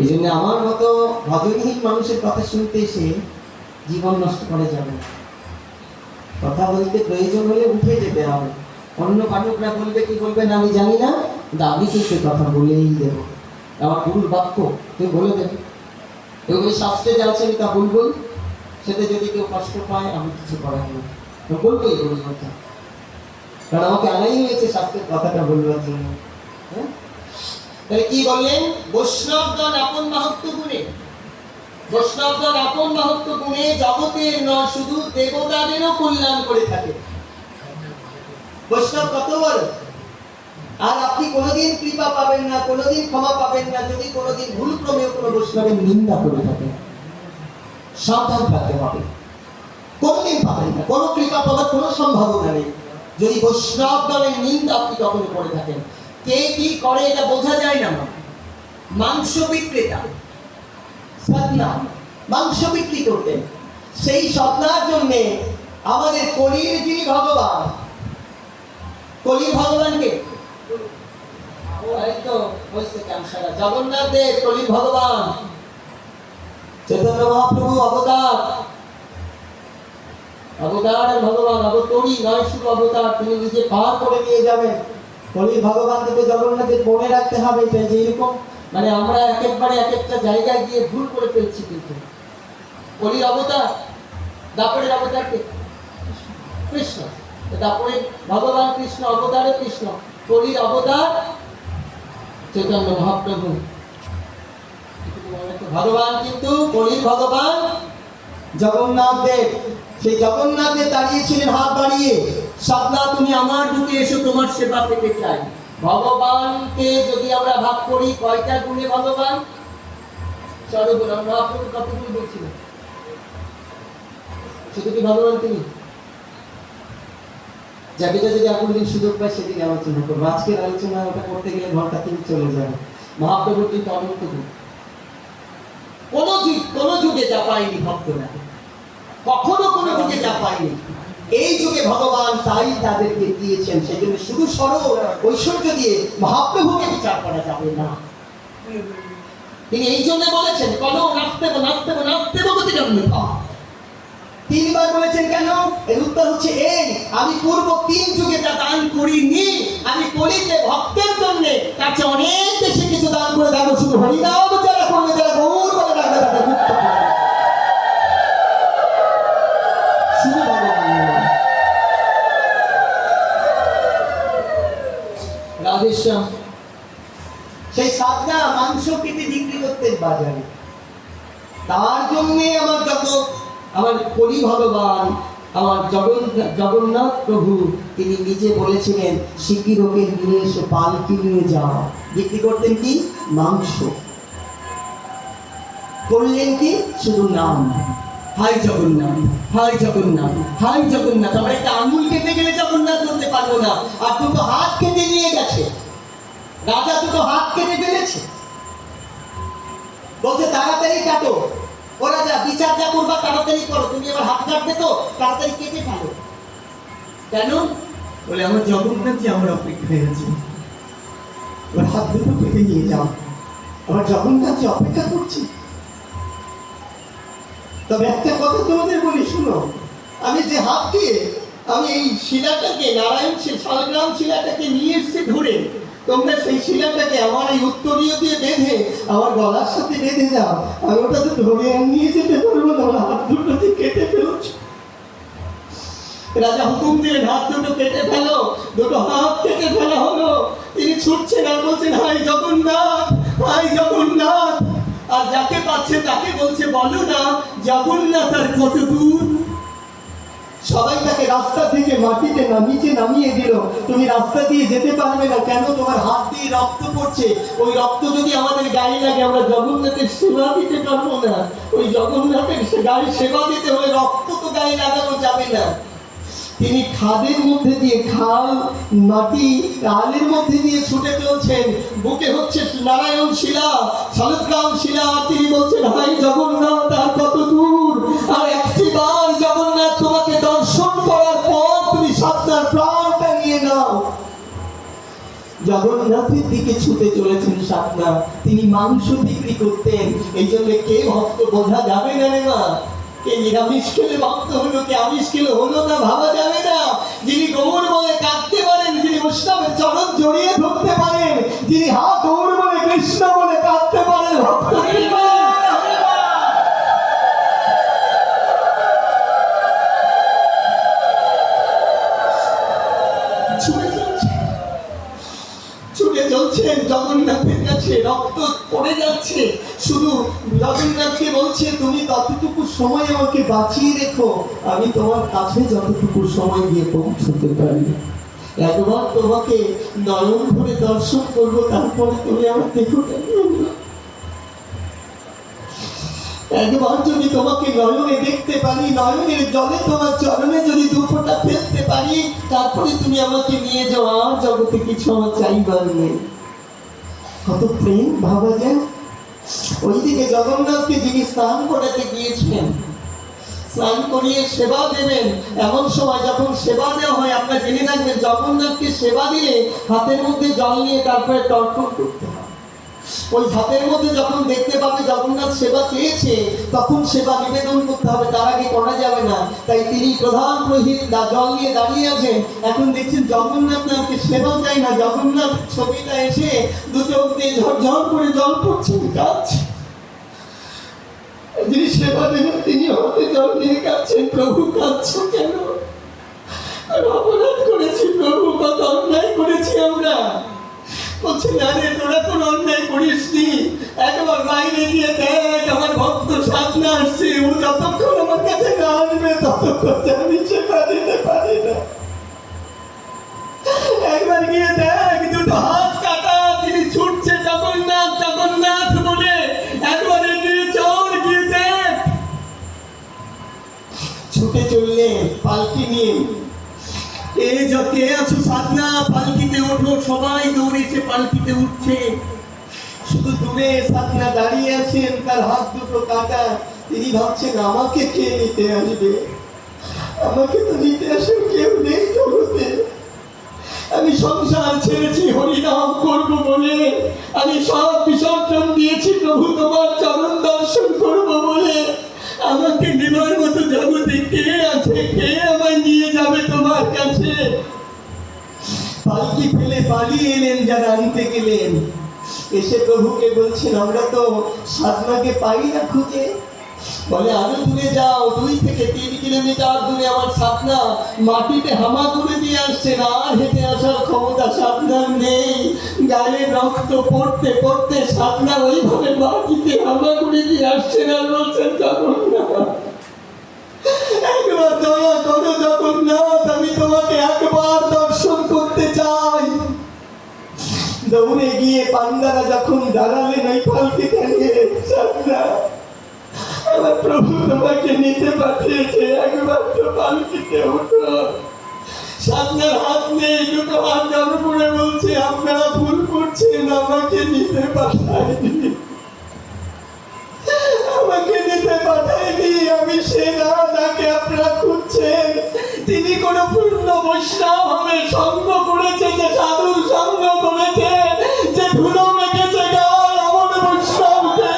এই জন্য আমার মতো ভজনহীন মানুষের কথা শুনতে এসে জীবন নষ্ট করা যাবে না। কথা বলতে প্রয়োজন হলে উঠে যেতে হবে। অন্য পাঠকরা বলবে কি বলবেন আমি জানি না, কিন্তু আমি কিন্তু কথা বলেই দেবো। আমার ভুল বাক্য তুমি বলে দেবে, এগুলি শাস্ত্রে যা আছে তা বলবই, সেটা যদি কেউ কষ্ট পায় আমি কিছু করার নেই, বলবোই ভুল কথা, কারণ আমাকে আনাই হয়েছে শাস্ত্রের কথাটা বলবার জন্য। হ্যাঁ, তাহলে কি বললেন, বৈষ্ণবগণ আপন মাহাত্ম্য গুণে, বৈষ্ণবগণ আপন মাহাত্ম্য গুণে জগতের নয় শুধু দেবতাদেরও কল্যাণ করে থাকে। বৈষ্ণব কত বড়, আর আপনি কোনোদিন কৃপা পাবেন না, কোনোদিন ক্ষমা পাবেন না যদি কোনোদিন ভুল ক্রমেও কোনো বৈষ্ণবের নিন্দা করে থাকেন। সাবধান থাকতে হবে, কোনোদিন পাবেন না, কোনো কৃপা পাওয়ার কোনো সম্ভাবনা নেই যদি বৈষ্ণবগণের নিন্দা আপনি কখনো করে থাকেন। কে কি করে এটা বোঝা যায় না। মাংস বিক্রেতা সদনা মাংস বিক্রি করতেন, সেই সদনার জন্যে আমাদের কলির যিনি ভগবান, কলির ভগবানকে জগন্নাথ দেব কলির ভগবান, চৈতন্য মহাপ্রভু অবতার, অবতার ভগবান, অবতরী নয় শুধু অবতার, তিনি নিজে পার করে নিয়ে যাবেন। কলির ভগবানকে তো জগন্নাথের মনে রাখতে হবে, যে এরকম মানে আমরা একেবারে এক একটা জায়গায় গিয়ে ভুল করে ফেলছি। কিন্তু কলির অবতার, দাপরের অবতার কে? কৃষ্ণ। দাপরের ভগবান কৃষ্ণ, অবতারে কৃষ্ণ, কলির অবতার চৈতন্য মহাপ্রভু। ভগবান কিন্তু কলির ভগবান জগন্নাথ দেব, সেই জগন্নাথ দেব দাঁড়িয়েছিলেন হাত বাড়িয়ে, সাধনা তুমি আমার বুকে এসো, তোমার সেবা পেতে চাই। ভগবানকে যদি আমরা ভাগ করি কয়টা গুণে ভগবান? সর্বগুণ। আমরা আপনাকে কতগুণ বলছিলাম? শুধু কি ভগবান তিনি? যাকে যদি আপনি দিন সুযোগ পায় সেদিন আলোচনা করবো। আজকের আলোচনা ওটা করতে গেলে ঘন্টা তিন চলে যাবে। মহাপ্রভুর কিন্তু অনন্ত গুণ, কোন যুগে যা পায়নি ভক্তরা, কখনো কোন যুগে যা পায়নি, এই যুগে ভগবান তাই তাদেরকে দিয়েছেন। সেজন্য শুধু সরল ঐশ্বর্য দিয়ে মহাপ্রভুকে বিচার করা যাবে না। তিনি এই জন্য বলেছেন কোন নাস্তেব নাস্তেব নাস্তেব গতি জন্মতা। তিনবার বলেছেন কেন? এর উত্তর হচ্ছে এই, আমি পূর্ব 3 যুগে যা দান করিনি, আমি কলিতে ভক্তের জন্য তার চেয়ে অনেক বেশি কিছু দান করে দেবো। শুধু হরিনাম যারা করবে, যারা গৌর বলে রাখবে, তাদের মুক্ত করে শুধু ভগবান। রাধেশ্যাম সেই সাধনা মাংস কেটে বিক্রি করতেন বাজারে। তার জন্যে আমার জগৎ, আমার কলি ভগবান, আমার জগন্নাথ প্রভু তিনি নিজে বলেছিলেন শিকিরকে নিয়ে এসে পালকি নিয়ে যাও। বিক্রি করতেন কি? মাংস। করলেন কি? শুধু নাম, হাই জগন্নাথ, হাই জগন্নাথ, হাই জগন্নাথ। আমরা একটা আঙুল কেটে গেলে জগন্নাথ বলতে পারবো না, আর দুটো হাত কেটে নিয়ে গেছে। রাজা দুটো হাত কেটে ফেলেছে, বলছে তাড়াতাড়ি কাটো। ও রাজা, বিচার যা করবা তাড়াতাড়ি করো, তুমি আবার হাত কাটবে তো, তাড়াতাড়ি কেটে ফেলো। কেন? বলে আমার জগন্নাথজি আমার অপেক্ষায় আছে, ওর হাত দুটো কেটে নিয়ে যাও, আমার জগন্নাথজি অপেক্ষা করছি। তবে একটা কথা তোমাদের বলি, শুনো, আমি যে হাত দিয়ে আমি এই শিলাটাকে, নারায়ণ শালগ্রাম শিলাটাকে নিয়ে এসছে ধরে, তোমরা সেই শিলাটাকে আমার এই উত্তরীয় দিয়ে বেঁধে আমার গলার সাথে বেঁধে যাও, আমি ওটা তো ধরে নিয়ে যেতে পারবো না, আমার হাত দুটো দিয়ে কেটে ফেলছ। রাজা হুকুম দিলেন হাত দুটো কেটে ফেলো। দুটো হাত কেটে ফেলা হলো। তিনি ছুটছেন আর বলছেন হাই জগন্নাথ, হাই জগন্নাথ। আর যাকে পাচ্ছে তাকে বলছে বলো না জগন্নাথ আর কত দূর। সবাই তাকে রাস্তা থেকে মাটিতে নিচে নামিয়ে দিল। তুমি রাস্তা দিয়ে যেতে পারবে না, কেন? তোমার হাত দিয়ে রক্ত পড়ছে। ওই রক্ত যদি আমাদের গায়ে লাগে আমরা জগন্নাথের সেবা দিতে পারবো না। ওই জগন্নাথের গায়ে সেবা দিতে হলে রক্ত তো গায়ে লাগানো যাবে না। তিনি খাদের মধ্যে দিয়ে, খাল মাটি আলের মধ্যে দিয়ে ছুটে চলছেন। বুকে হচ্ছে নারায়ণ শিলা, শালগ্রাম শিলা। তিনি বলছেন হাই জগন্নাথ আর কত দূর। আর একটি বার জগন্নাথ তোমাকে দর্শন করার পর তুমি সাতটার প্রাণটা নিয়ে নাও। জগন্নাথের দিকে ছুটে চলেছেন সাতনা। তিনি মাংস বিক্রি করতেন, এই জন্য কে ভক্ত বোঝা যাবে না রে মা। কে নিরামিষ খেলে ভক্ত হলো, কে আমিষ খেলে হলো না, ভাবা যাবে না। যিনি গৌর বলে কাঁদতে পারেন, যিনি বৈষ্ণবের চরণ জড়িয়ে ধরতে পারেন, যিনি হা গৌর বলে কৃষ্ণ বলে কাঁদতে পারেন, ভক্ত ছুটে চলছেন জগন্নাথের কাছে। রক্ত পড়ে যাচ্ছে, শুধু জগন্নাথকে বলছে তুমি ততটুকু সময় আমাকে বাঁচিয়ে রেখো, আমি তোমার কাছে যতটুকু সময় গিয়ে পৌঁছতে পারি। একবার তোমাকে নয়ন ভরে দর্শন করবো, তারপরে তুমি আমার দেখো। একবার যদি তোমাকে নয়নে দেখতে পারি, নয়নের জলে তোমার চরণে যদি দুফোঁটা ফেলতে পারি, তারপরে তুমি আমাকে নিয়ে যাও, আর জগতে কিছু আমার চাইবার নেই। কত প্রেম ভাবা যায়। ওইদিকে জগন্নাথকে যিনি স্নান করাতে গিয়েছিলেন, স্নান করিয়ে সেবা দেবেন, এমন সময় যখন সেবা দেওয়া হয় আপনারা জেনে রাখবেন, জগন্নাথকে সেবা দিলে হাতের মধ্যে জল নিয়ে তারপরে তর্পণ করতে হয়। ওই হাতের মধ্যে যখন দেখতে পাবে জগন্নাথ সেবা চেয়েছে, তখন সেবা নিবেদন করতে হবে, তার আগে করা যাবে না। তাই তিনি প্রধান পুরোহিত জল নিয়ে দাঁড়িয়ে আছেন। এখন দেখছেন জগন্নাথ নাথকে সেবা চাই না, জগন্নাথ ছবিটা এসে দু চোখ দিয়ে ঝরঝর করে জল পড়ছে, কাঁদছে। যিনি সেবা দেবেন তিনি হাতে জল নিয়ে কাঁদছেন, প্রভু কাঁদছো কেন? অপরাধ করেছি প্রভু, কত অন্যায় করেছি আমরা, কত বলছে না রে, তোরা কোনো অন্যায় করিসনি, একবার বাইরে গিয়ে দেখ আমার ভক্ত সাধনা আসছে, ও যতক্ষণ আমার কাছে না আসবে ততক্ষণ আমি সেবা দিতে পারি না। একবার গিয়ে দেখ, দুটো হাত কাটা, তিনি ছুটছে জগন্নাথ জগন্নাথ বলে, একবার এগিয়ে চল, গিয়ে দেখ। ছুটে চললেন পালকি নিয়ে। কে আছো সাধনা, পালকিতে ওঠো, সবাই দৌড়েছে, পালকিতে উঠছে। শুধু দূরে সাধনা দাঁড়িয়ে আছেন, তার হাত দুটো কাটা। তিনি ভাবছেন আমাকে কে নিতে আসবে, আমাকে তো নিতে আসে কেউ নেই জগতে। আমি সংসার ছেড়েছি হরিনাম করব বলে, আমি সব বিসর্জন দিয়েছি প্রভু তোমার চরণ দর্শন করব বলে। আমাকে নেবার মতো জগতে কে আছে, কে আমায় নিয়ে যাবে তোমার কাছে? পালকি ফেলে পালিয়ে এলেন যারা আনতে গেলেন, এসে প্রভুকে বলছেন আমরা তো সাধনাকে পাই না খুঁজে। বলে আরো দূরে যাও, 2 থেকে 3 কিলোমিটার দূরে আমার সাধনা মাটিতে হামাগুড়ি দিয়ে আসছেন, আর হেঁটে আসার ক্ষমতা সাধনার নেই। গায়ে রক্ত পড়তে পড়তে সাধনা ওইভাবে মাটিতে হামাগুড়ি দিয়ে আসছেন, আর বলছেন জগন্নাথ একবার দয়া করো জগন্নাথ, আমি তোমাকে একবার দর্শন করতে চাই। দৌড়ে গিয়ে পান্ডারা যখন দাঁড়ালেন ওই পালকি দাঁড়িয়ে, সাধনা আমার প্রভু তোমাকে নিতে পাঠিয়েছে, একবার তো পালকিতে ওঠো। সাধনার হাত নেই, দুটো হাত জড়ো করে বলছে আপনারা ভুল করছেন, আমাকে নিতে পাঠায়নি, আমাকে নিতে পাঠায়নি। আমি সে না যাকে আপনারা খুঁজছেন। তিনি কোন পূর্ণ বৈষ্ণব হবে, সঙ্গ করেছে, যে সাধুর সঙ্গ করেছে, যে ধুলো মেখেছে গায়ে, এমন বৈষ্ণবকে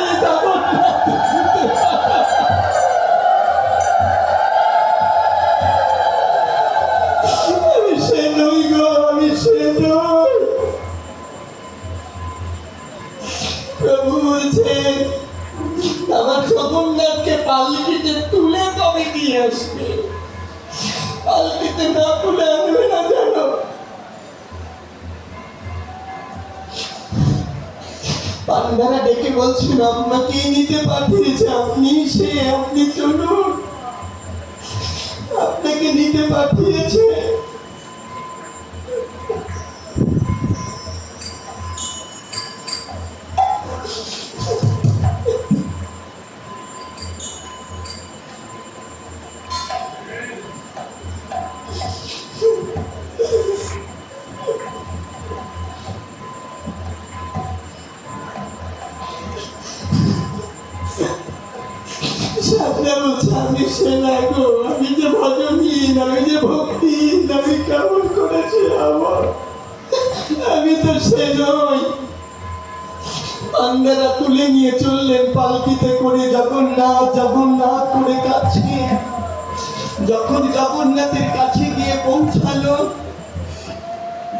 আমি সে নই গো, আমি সে নই। প্রভু বলছেন আমার জগন্নাথকে পালকিতে তুলে তবে নিয়ে আসবে, পালকিতে না তুলে আনবে না জানো। পান্ডারা ডেকে বলছেন আপনাকে নিতে পাঠিয়েছে, আপনি সে, আপনি চলুন, আপনাকে নিতে পাঠিয়েছে। আমি সে না গো, আমি যে ভজনহীন, আমি যে ভক্তিহীন, আমি কেমন করেছি আমার, আমি তো সে নই। পান্ডারা তুলে নিয়ে চললেন পালকিতে করে, জগন্নাথ জগন্নাথ করে কাছে। যখন জগন্নাথের কাছে গিয়ে পৌঁছালো,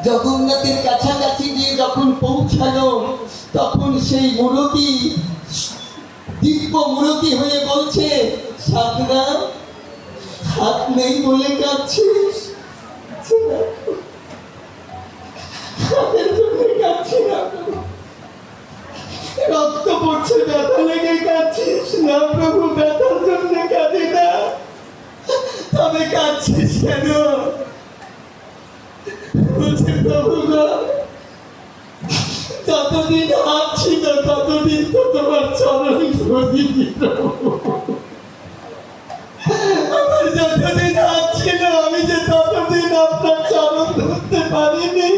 জগন্নাথের কাছাকাছি গিয়ে যখন পৌঁছালো, তখন সেই মূরতি দিব্য মূরতি হয়ে বলছে সাধনা হাত নেই বলে কাঁদছিস, হাতের জন্য কাঁদছি না, রক্ত পড়ছে ব্যথা লেগে কাঁদছিস না প্রভু, ব্যথার জন্য কাঁদি না, তবে কাঁদছিস কেন? বলছে প্রভু গো, যতদিন হাত ছিল ততদিন তো তোমার চরণ ধরিনি প্রভু, আমার যতদিন হাত ছিল আমি যে ততদিন আপনার চরণ ধরতে পারিনি।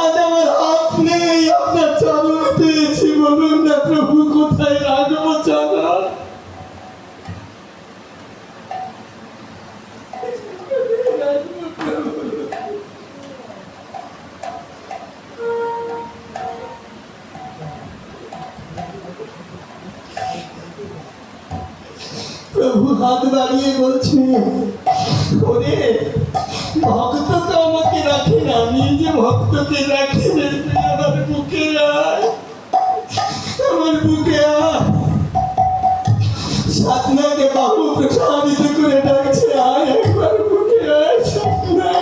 আজ আমার হাত নেই, আপনার চরণ পেয়েছি, বলুন না প্রভু কোথায় রাখবো চরণ? প্রভু হাত বাড়িয়ে বলছে ওরে ভক্ত তো আমাকে রাখে না, নিজে ভক্তকে রাখে, আমার বুকে আয়, আমার বুকে আয়। সাধনাকে বাহু প্রসারিত করে ডাকছে, আয় একবার বুকে আয় সাধনা।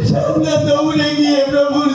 সাধনা দৌড়ে গিয়ে প্রভুর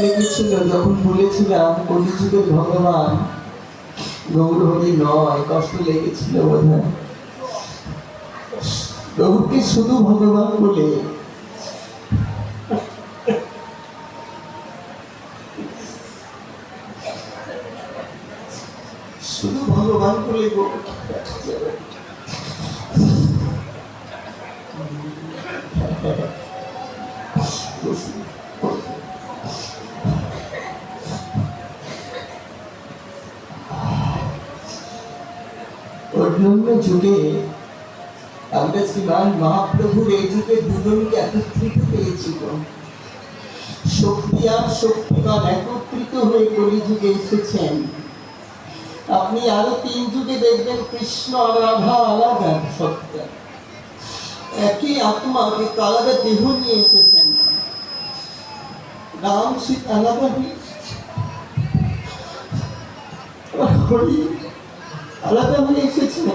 লেগেছিল যখন বলেছিলাম কলিযুগের ভগবান গৌরহরি নয়, কষ্ট লেগেছিল বোধহয়। গৌরকে শুধু ভগবান বলে শুধু ভগবান বলে অন্যান্য যুগে আমরা শ্রীমান মহাপ্রভুর এই যুগে দুজনকে একত্রিত পেয়েছিল। শক্তি আর শক্তিমান একত্রিত হয়ে কলিযুগে এসেছেন। আপনি আরো 3 যুগে দেখবেন কৃষ্ণ আর রাধা আলাদা সত্তা, একই আত্মা কিন্তু আলাদা দেহ নিয়ে এসেছেন। রাম সীতা আলাদা হরি আলাদা হয়ে এসেছেন।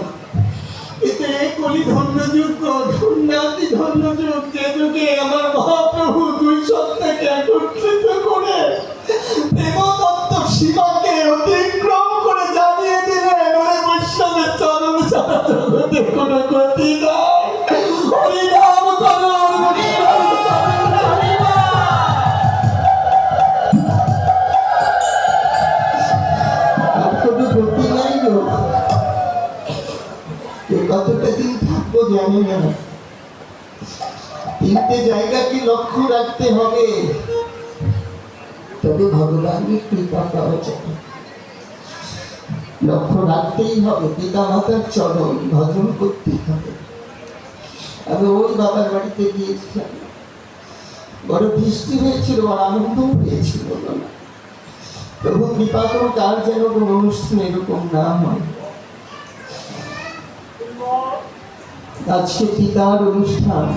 এতে কলি ধন্য যুগ, ধন্যাতি ধন্য যুগ, যে যুগে আমার মহাপ্রভু দুই সত্তাকে একত্রিত করে দেবতত্ত্ব সীমাকে অতিক্রম করে জানিয়ে দিলেন, ওরে বৈষ্ণবের চরণ ছাড়া জগতে কোনো গতি নাই। হরিনাম করো, বৈষ্ণবের চরণ হরিনাম। আর কোনো গতি নাই গো। কতটা দিন থাকবো জানি না। 3টে জায়গাকে লক্ষ্য রাখতে হবে, তবে ভগবানের কৃপা পাওয়া যাবে। লক্ষ্য রাখতেই হবে, পিতা মাতার চরণ ভজন করতেই হবে। আমি ওই বাবার বাড়িতে গিয়েছিলাম, বড় বৃষ্টি হয়েছিল আর আনন্দ হয়েছিল না। প্রভু কৃপা করুক আর যেন কোনো অনুষ্ঠান এরকম না হয়। আজকে পিতার অনুষ্ঠান,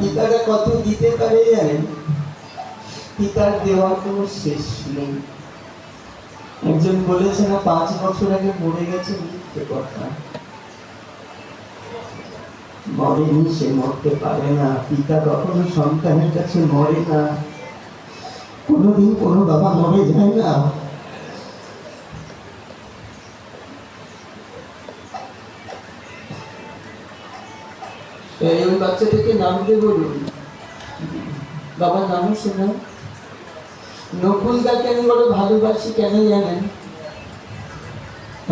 পিতারা কত দিতে পারে জানেন? পিতার দেওয়ার কোনো শেষ নেই। একজন বলেছে না 5 বছর আগে মরে গেছে, মিথ্যে কথা। মরেনি, সে মরতে পারে না। পিতা কখনো সন্তানের কাছে মরে না, কোনোদিন কোনো বাবা মরে যায় না। ওই বাচ্চাটাকে নাম দিয়ে বলুন, বাবার নামও শোনা। নকুলদাকে আমি বড় ভালোবাসি, কেন জানেন?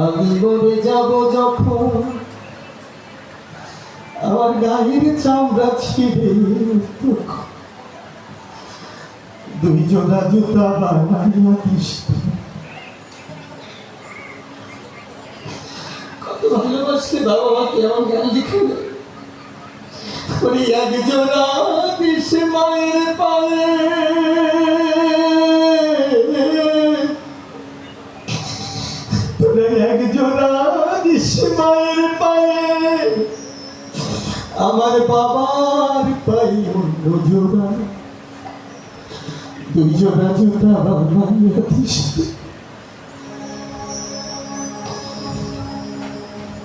আমি মরে যাব যখন আমার গায়ের চামড়া ছিঁড়ে 2 জোড়া জুতা বানাইয়া দিস। কত ভালোবাসতে বাবা মাকে আমার জ্ঞান লিখে দেয়। এক জোড়া দিস মায়ের পায়ে, এক জোড়া দিস মায়ের পায়ে, আমার বাবার পাই অন্য জোড়া, 2 জোড়া জুতা বানাইয়া দিস।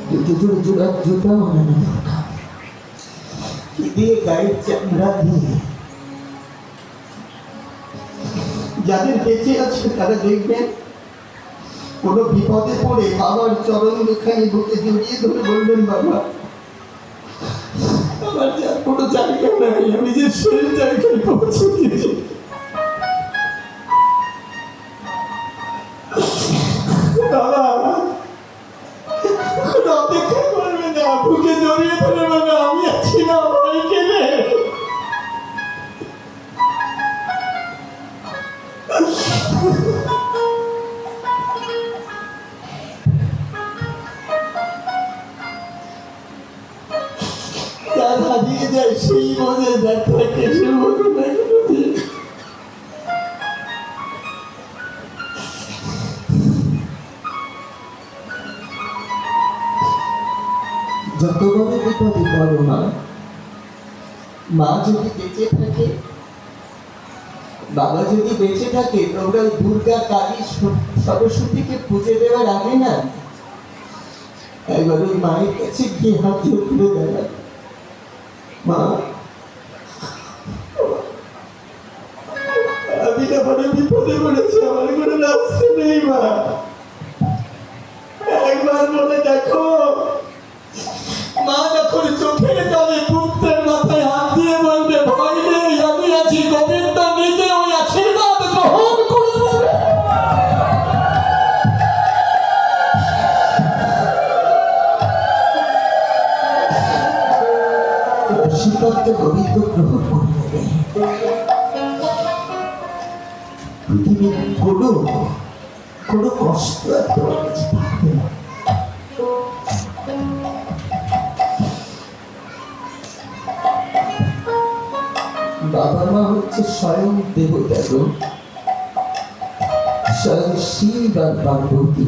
2 জোড়া জুতা বানানো দরকার, দিয়ে গায়ের চামড়া দিয়ে। যাদের বেঁচে আছে তারা দেখবেন কোনো বিপদে পড়ে বাবার চরণ দুখানি বুকে জড়িয়ে ধরে বলবেন, বাবা আমার যার কোনো জায়গা নাই, আমি যে সেই জায়গায় পৌঁছে দিয়েছি। বাবা অপেক্ষা করবে না, বুকে জড়িয়ে ধরে বলবে, আমি আছি না, ভাই কেনে। যার হারিয়ে যায় সেই বোঝে, যার থাকে সে বোঝে না। যত বড় বিপদে পড়ো মা যদি বেঁচে থাকে, বাবা যদি বেঁচে থাকে, তোমরা দুর্গা কালী সরস্বতীকে পুজো দেওয়ার আগে না একবার ওই মায়ের কাছে গিয়ে হাত জোড় করে দেয়, মা বিপদে পড়েছে, আমার কোনো রাস্তা নেই মা। একবার বলে দেখো। মা যখন চোখের জলে পুত্রের মাথায় হাত দিয়ে বলবে ভয় নেই, আমি আছি, গোবিন্দ নিজে ওই আশীর্বাদ গ্রহণ করে নেবে। আশীর্বাদটা গোবিন্দ গ্রহণ করে নেবে। পৃথিবীর কোনো কষ্ট আর তোমার কাছে থাকবে না। বাবা মা হচ্ছে স্বয়ং দেবতা গো, স্বয়ং শিব আর পার্বতী।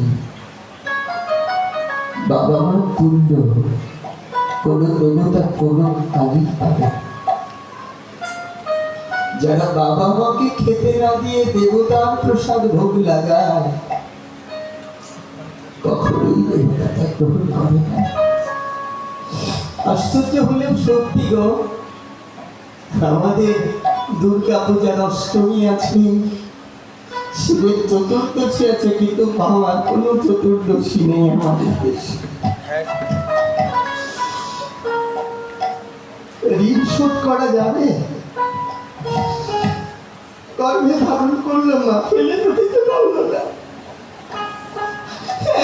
বাবা মা তুল্য কোন দেবতা কোন কালী পাবে। যারা বাবা মাকে খেতে না দিয়ে দেবতা প্রসাদ ভোগ লাগায়, কখনোই দেবতা গ্রহণ করে না। আশ্চর্য হলেও সত্যি গো, আমাদের দুর্গা পূজার অষ্টমী আছে, শিবের চতুর্দশী আছে, কিন্তু বাবার কোনো চতুর্দশী নেই আমাদের দেশে। ঋণ শোধ করা যাবে? গর্ভে ধারণ করলো মা, ফেলে তো দিতে পারলো না।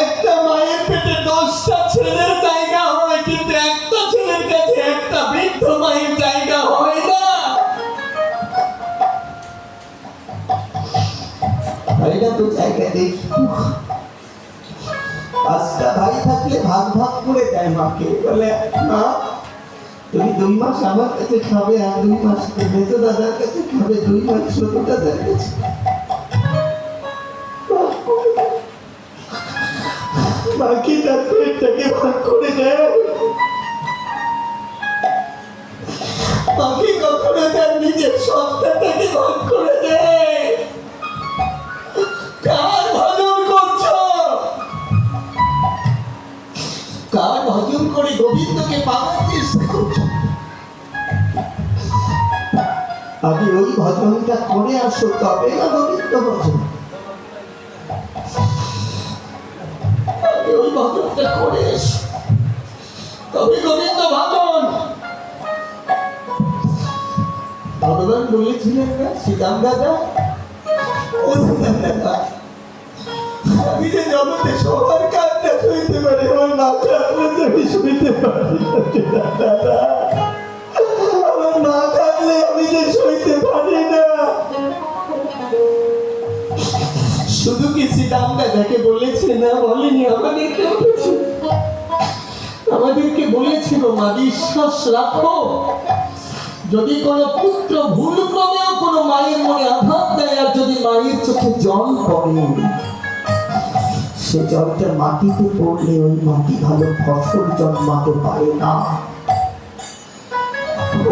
একটা মায়ের পেটে 10টা ছেলের জায়গা হয়, কিন্তু একটা ছেলের কাছে একটা বৃদ্ধ মায়ের জায়গা হয় না। এটা তো জায়গা দেখি 5টা ভাই থাকলে ভাগ ভাগ করে দেয় মাকে, বলে মা তুমি 2 মাস আমার কাছে খাবে, আর 2 মাস মেজো দাদার কাছে খাবে, 2 মাস ছোট দাদার কাছে। বাকি তার পেটটাকে ভাগ করে দেয়। বাকি কখনো তার নিজের সন্তানটাকে ভাগ করে দেয়। কার ভজন করছো? কার ভজন করে গোবিন্দকে পাওয়ার চেষ্টা করছো? আগে ওই ভজনটা করে আসো, তবে না গোবিন্দ ভজন। আগে ওই ভজনটা করে এসো, তবে গোবিন্দ ভজন। ভগবান বলেছিলেন না শ্রীরাম দাদা, ও শ্রীরাম দাদা, আমি যে জগতে সবার কাজটা সইতে পারি, আমার মাথা আমি সইতে পারি দাদা। আমার মা থাকলে আমি যে সইতে পারি না। শুধু কি শ্রীরাম দাদাকে বলেছে না, বলেনি, আমাদেরকে বলেছে। আমাদেরকে বলেছিল মা বিশ্বাস রাখো, যদি কোনো পুত্র ভুল ক্রমেও কোনো মায়ের মনে আঘাত দেয়, আর যদি মায়ের চোখে জল পড়ে, সে জলটা মাটিতে পড়লে ওই মাটি ভালো ফসল জন্মাতে পারে না।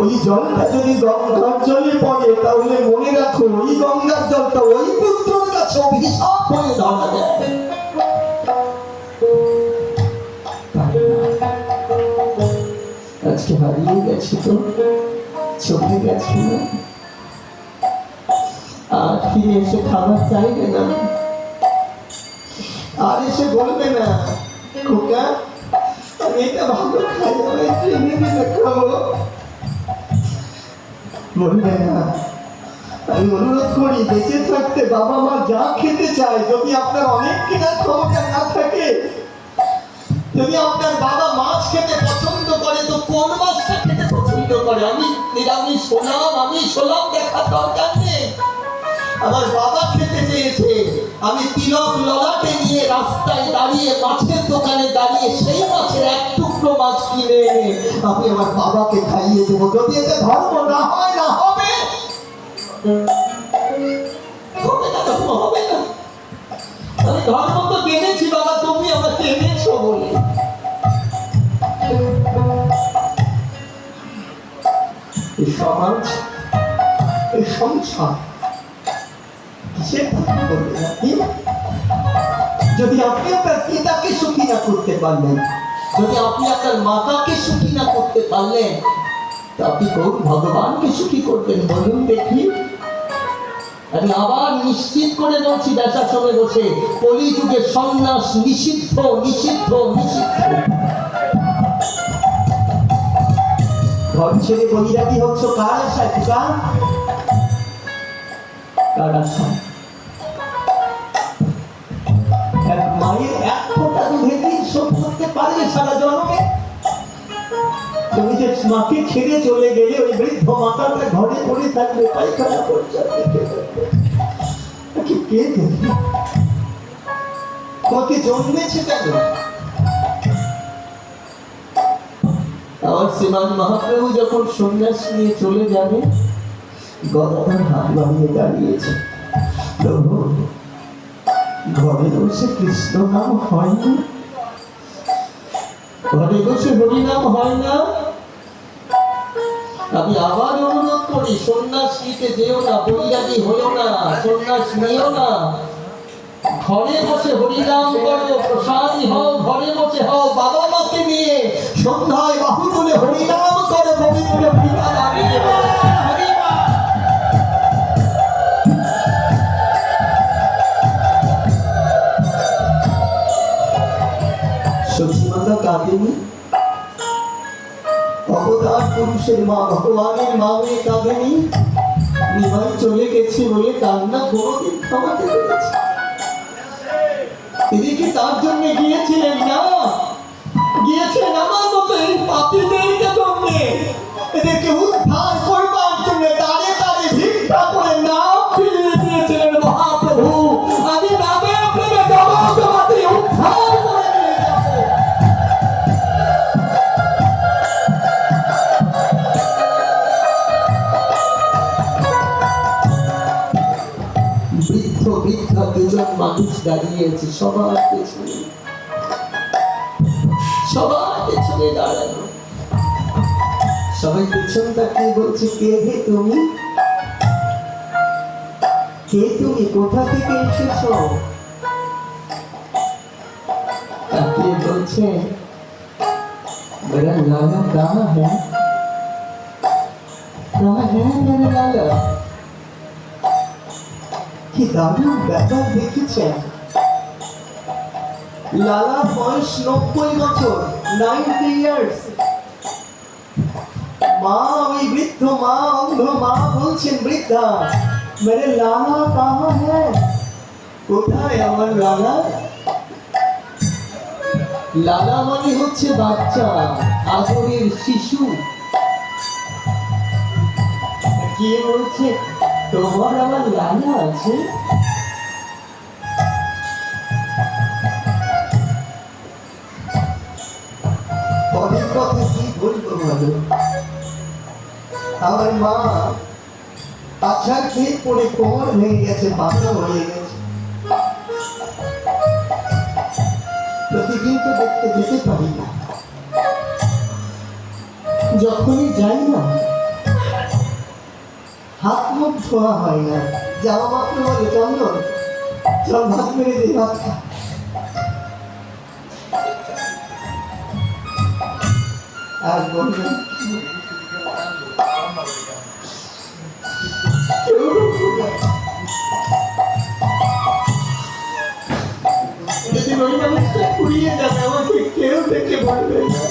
ওই জলটা যদি গঙ্গার জলে পড়ে, তাহলে মনে রাখো ওই গঙ্গার জলটা ওই পুত্রের কাছে অভিশাপ হয়ে ধরা দেয়। আজকে হারিয়ে গেছে তো, চলে গেছে না, আর ফিরে এসে খাবার চাইবে না, আর এসে বলবে না খোকা আমি এটা ভালো খাই, আমি ট্রেনে দিলে খাবো। বলবে না। আমি অনুরোধ করি, বেঁচে থাকতে বাবা মা যা খেতে চায়, যদি আপনার অনেক কেনার ক্ষমতা না থাকে, যদি আপনার বাবা মাছ খেতে পছন্দ করে, তো কোন মাছটা খেতে পছন্দ করে? আমি নিরামিষ হলাম, আমি হলাম, দেখার দরকার নেই। আমার বাবা খেতে চেয়েছে, আমি তিলক ললাটে নিয়ে রাস্তায় দাঁড়িয়ে, মাছের দোকানে দাঁড়িয়ে, সেই মাছের এক টুকরো মাছ কিনে এনে আমি আমার বাবাকে খাইয়ে দেবো। যদি এতে ধর্ম না হয়, না হবে, হবে না, ধর্ম হবে না। আমি ধর্ম তো জেনেছি বাবা, তুমি আমাকে এনেছো বলে। এই সমাজ, এই সংসার যদি আপনি আপনার পিতাকে সুখী না করতে পারলেন, যদি আপনি আপনার মাতাকে সুখী না করতে পারলেন, তো আপনি কোন ভগবানকে সুখী করবেন বলুন দেখি? আমি আবার নিশ্চিত করে বলছি ব্যাসাসনে বসে, কলিযুগে সন্ন্যাস নিষিদ্ধ, নিষিদ্ধ, নিষিদ্ধ। ঘর ছেড়ে বৈরাগী হচ্ছ কার আশায়? কার আশায়? এক মায়ের এক ফোঁটা দুধে কি শোধ করতে পারবে সারা জন্মে? তুমি যে মাকে ছেড়ে চলে গেলে ওই বৃদ্ধ মাতাটা ঘরে পড়ে থাকবে, পায়খানা করছে, কে দেবে? তোমাকে জন্মেছে কেন? আমার শ্রীমান মহাপ্রভু যখন সন্ন্যাস নিয়ে চলে যাবে, গদাধর হাত বাড়িয়ে দাঁড়িয়েছে। প্রভু, ঘরে বসে কৃষ্ণ নাম হয় না? ঘরে বসে হরি নাম হয় না? আমি আবার অনুরোধ করি, সন্ন্যাস নিতে যেও না, বৈরাগী হলো না, সন্ন্যাস নিও না। ঘরে বসে হরিনাম করো, প্রসাদী হও, ঘরে বসে হও, বাবা মাকে নিয়ে সন্ধ্যায় বাহু তুলে হরিনাম করো, পবিত্র পিতা দাঁড়িয়ে সচিমাতা কাঁদেনি? অবতার পুরুষের মা, ভগবানের মা হয়ে কাঁদেনি? নিমাই চলে গেছে বলে কান্না কোনোদিন থামাতে পেরেছে? তিনি কি তার জন্য গিয়েছিলেন না? গিয়েছিলেন আমার মতো এই পাপীদেরকে জন্য, এদেরকে উদ্ধার করবার জন্য তারে তারে ভিক্ষা করে নাম ফিরিয়ে দিয়েছিলেন মহাপ্রভু। আমি নামের প্রেমে জগৎকে উদ্ধার করে নিয়ে যাব। বৃদ্ধ বৃদ্ধা দুজন মানুষ দাঁড়িয়েছে সবার পেছনে, সবার পেছনে দাঁড়ানো। সবাই পেছন তাকিয়ে বলছে, কে হে তুমি? কে তুমি? কোথা থেকে এসেছো? তাকিয়ে বলছে, मेरा लाला कहाँ है? कहाँ है मेरा लाला? কি দারুণ ব্যাপার দেখেছেন? লালার বয়স 90 বছর, 90 ইয়ার্স। মা, ওই বৃদ্ধ মা, অন্ধ মা বলছেন, বৃদ্ধা, মেরে লালা কাহা হ্যাঁ? কোথায় আমার লালা? লালা মানে হচ্ছে বাচ্চা, আদরের শিশু। কে বলছে তোমার আমার লালা আছে? পরের কথা কি বলবো বলো? আমার মা আছাড় খেয়ে পড়ে কোমর ভেঙে গেছে, পাতলা হয়ে গেছে। প্রতিদিন তো দেখতে যেতে পারি না, যখনই যাই না হাত মুখ ধোয়া হয় না। যাওয়া মাত্র বলে, চন্দন চল ভাত মেরে দিই, ভাত খা। আর বলবেন যদি ওই মানুষটা কুড়িয়ে যাবে, আমাকে কেউ দেখে বলবে না।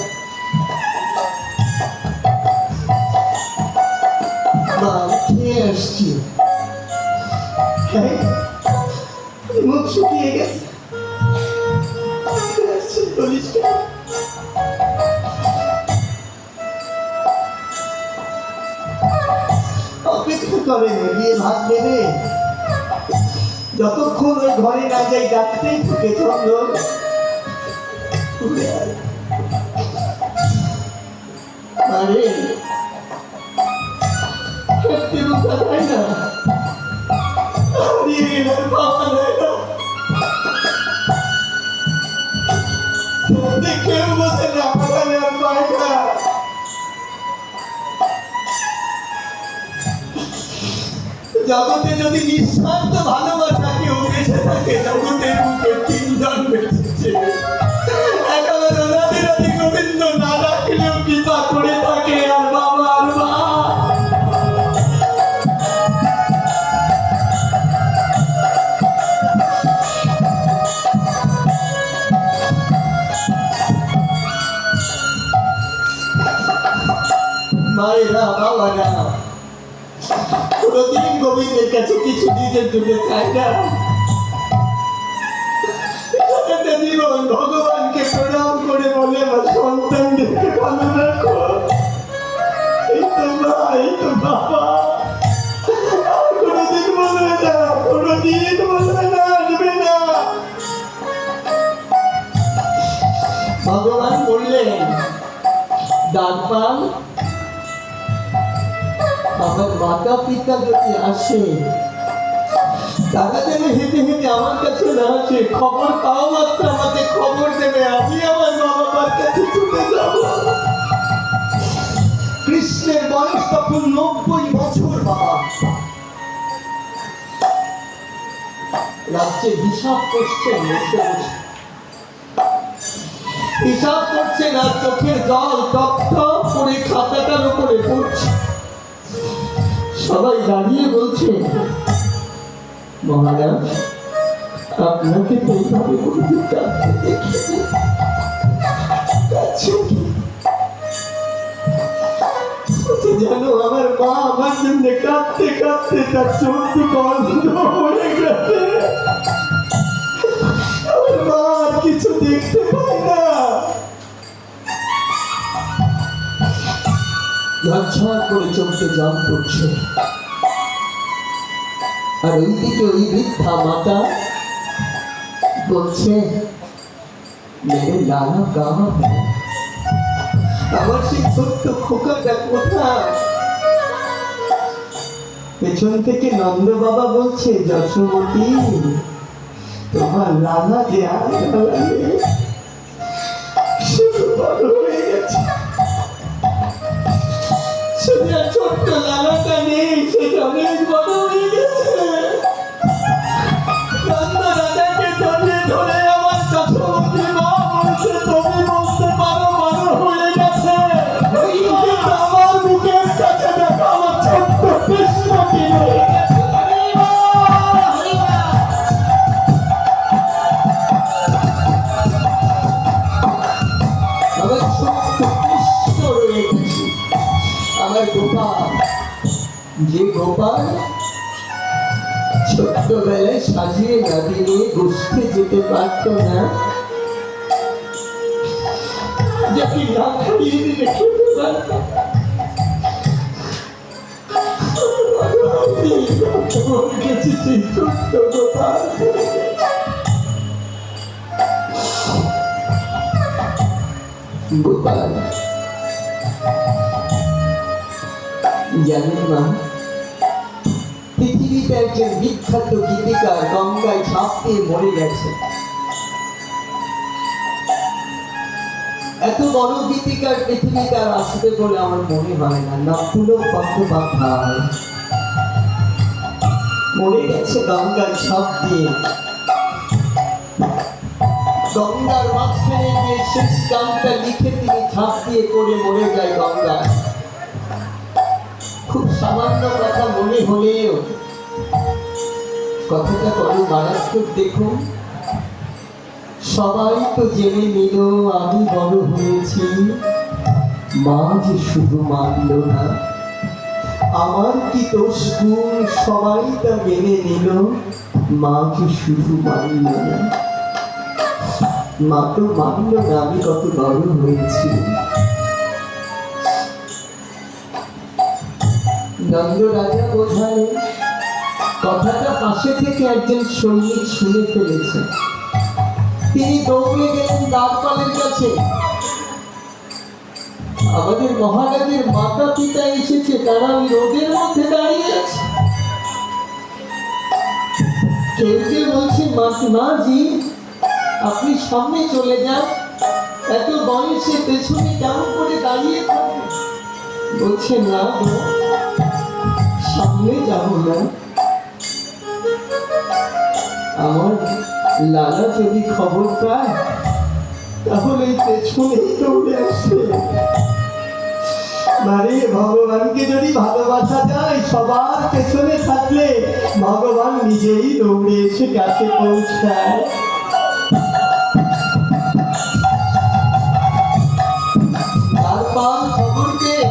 আসছি, মুখ শুকিয়ে গেছে, অপেক্ষা করে গিয়ে ভাত দেবে। যতক্ষণ ওই ঘরে না যাই ডাকতেই ঢুকে চন্দন, আরে জগতে যদি নিঃস্বার্থ ভালোবাসা কেউ বেঁচে থাকে, জগতের বুকে তিনজন বেঁচেছে। একেবারে রাধে গোবিন্দ না রাখলেও কৃপা করে থাকে আর বাবা আর মা। মায়েরা বাবারা কোনদিন গোবিন্দের কাছে কিছু নিজের জন্য চায় না। একটা জীবন ভগবানকে প্রণাম করে বলে আমার সন্তানদেরকে ভালো রাখো, এই তো মা, এই তো বাবা। আর কোনদিন বলবে না, কোনদিন বলবে না, আসবে না। ভগবান বললেন, ডাকবান আমার মাতা পিতা যদি আসে তারা যেন হেঁটে হেঁটে আমার কাছে না আসে, খবর পাও মাত্র আমাকে খবর দেবে, আমি আমার মা বাবার কাছে ছুটে যাব। কৃষ্ণের বয়স তখন 90 বছর। বাবা রাজ্যে হিসাব করছেন, হিসাব করছেন আর চোখের জল টপ টপ করে খাতাটার উপরে পড়ছে। সবাই দাঁড়িয়ে বলছে, মহারাজ আপনাকে তো এইভাবে জানো আমার মা আমার জন্য কাঁদতে কাঁদতে তার চোখ বন্ধ হয়ে গেছে। আমার মা আর কিছু দেখতে পায় না। ঝরঝর করে চোখে জল পড়ছে। আর ওইদিকে ওই বৃদ্ধা মাতা বলছে, মেরে লালা গাওয়া আমার সেই ছোট্ট খোকাটা কোথায়? পেছন থেকে নন্দ বাবা বলছে, যশোমতী তোমার লালা যে আর বড় হয়ে গেছে, সেটা ছোট্ট লালাটা নেই, সেটা অনেক বড় হয়ে গেছে। নন্দ রাজাকে ধরে ধরে আমার যশোমতী মা বলছে, তুমি বলতে পারো বড় হয়ে গেছে, আমার মুখের কাছে দেখো আমার ছোট্ট কৃষ্ণ কি হয়ে গেছে। আমার ছোট্ট কৃষ্ণ রয়ে গেছে, আমার গোপাল। যে গোপাল ছোট্টবেলায় সাজিয়ে না দিলে গোষ্ঠে যেতে পারত না, যাকে না খাইয়ে দিলে খেতে পারত, সেই ছোট্ট গোপাল। গোপাল জানেন মা, পৃথিবীতে একজন বিখ্যাত গীতিকার গঙ্গায় ঝাঁপ দিয়ে মরে গেছে। এত বড় গীতিকার পৃথিবীতে আর আসবে বলে আমার মনে হয় না। নাম পুলক বন্দ্যোপাধ্যায় মরে গেছে গঙ্গায় ঝাঁপ দিয়ে। গঙ্গার মাঝখানে গিয়ে শেষ গানটা লিখে তিনি ঝাঁপ দিয়ে পড়ে মরে যায় গঙ্গায়। খুব সামান্য কথা মনে হলেও কথাটা বড় মারাত্মক। দেখুন, সবাই তো জেনে নিল আমি বড় হয়েছি, মা যে শুধু মানল না, আমার কি দোষ গুণ সবাই তা মেনে নিল, মা যে শুধু মানল না। মা তো মানল না আমি কত বড় হয়েছি। নন্দ রাজা বোঝায় কথাটা পাশে থেকে একজন সৈনিক শুনে ফেলেছে। তিনি দৌড়ে গেলেন দ্বারপালের কাছে, আমাদের মহারাজের মাতা পিতা এসেছে, তারা ওই রোদের মধ্যে দাঁড়িয়ে আছে। কেউ কেউ বলছে, মাজি আপনি সামনে চলে যান, এত বয়সে পেছনে কেমন করে দাঁড়িয়ে থাকবে? বলছে না গো, সামনে যাব না, আমার লালা যদি খবর পায় তাহলে পেছনেই দৌড়ে আসবে। মানে ভগবানকে যদি ভালোবাসা যায়, সবার পেছনে থাকলে ভগবান নিজেই দৌড়ে এসে কাছে পৌঁছায়। তারপর খবর পেয়ে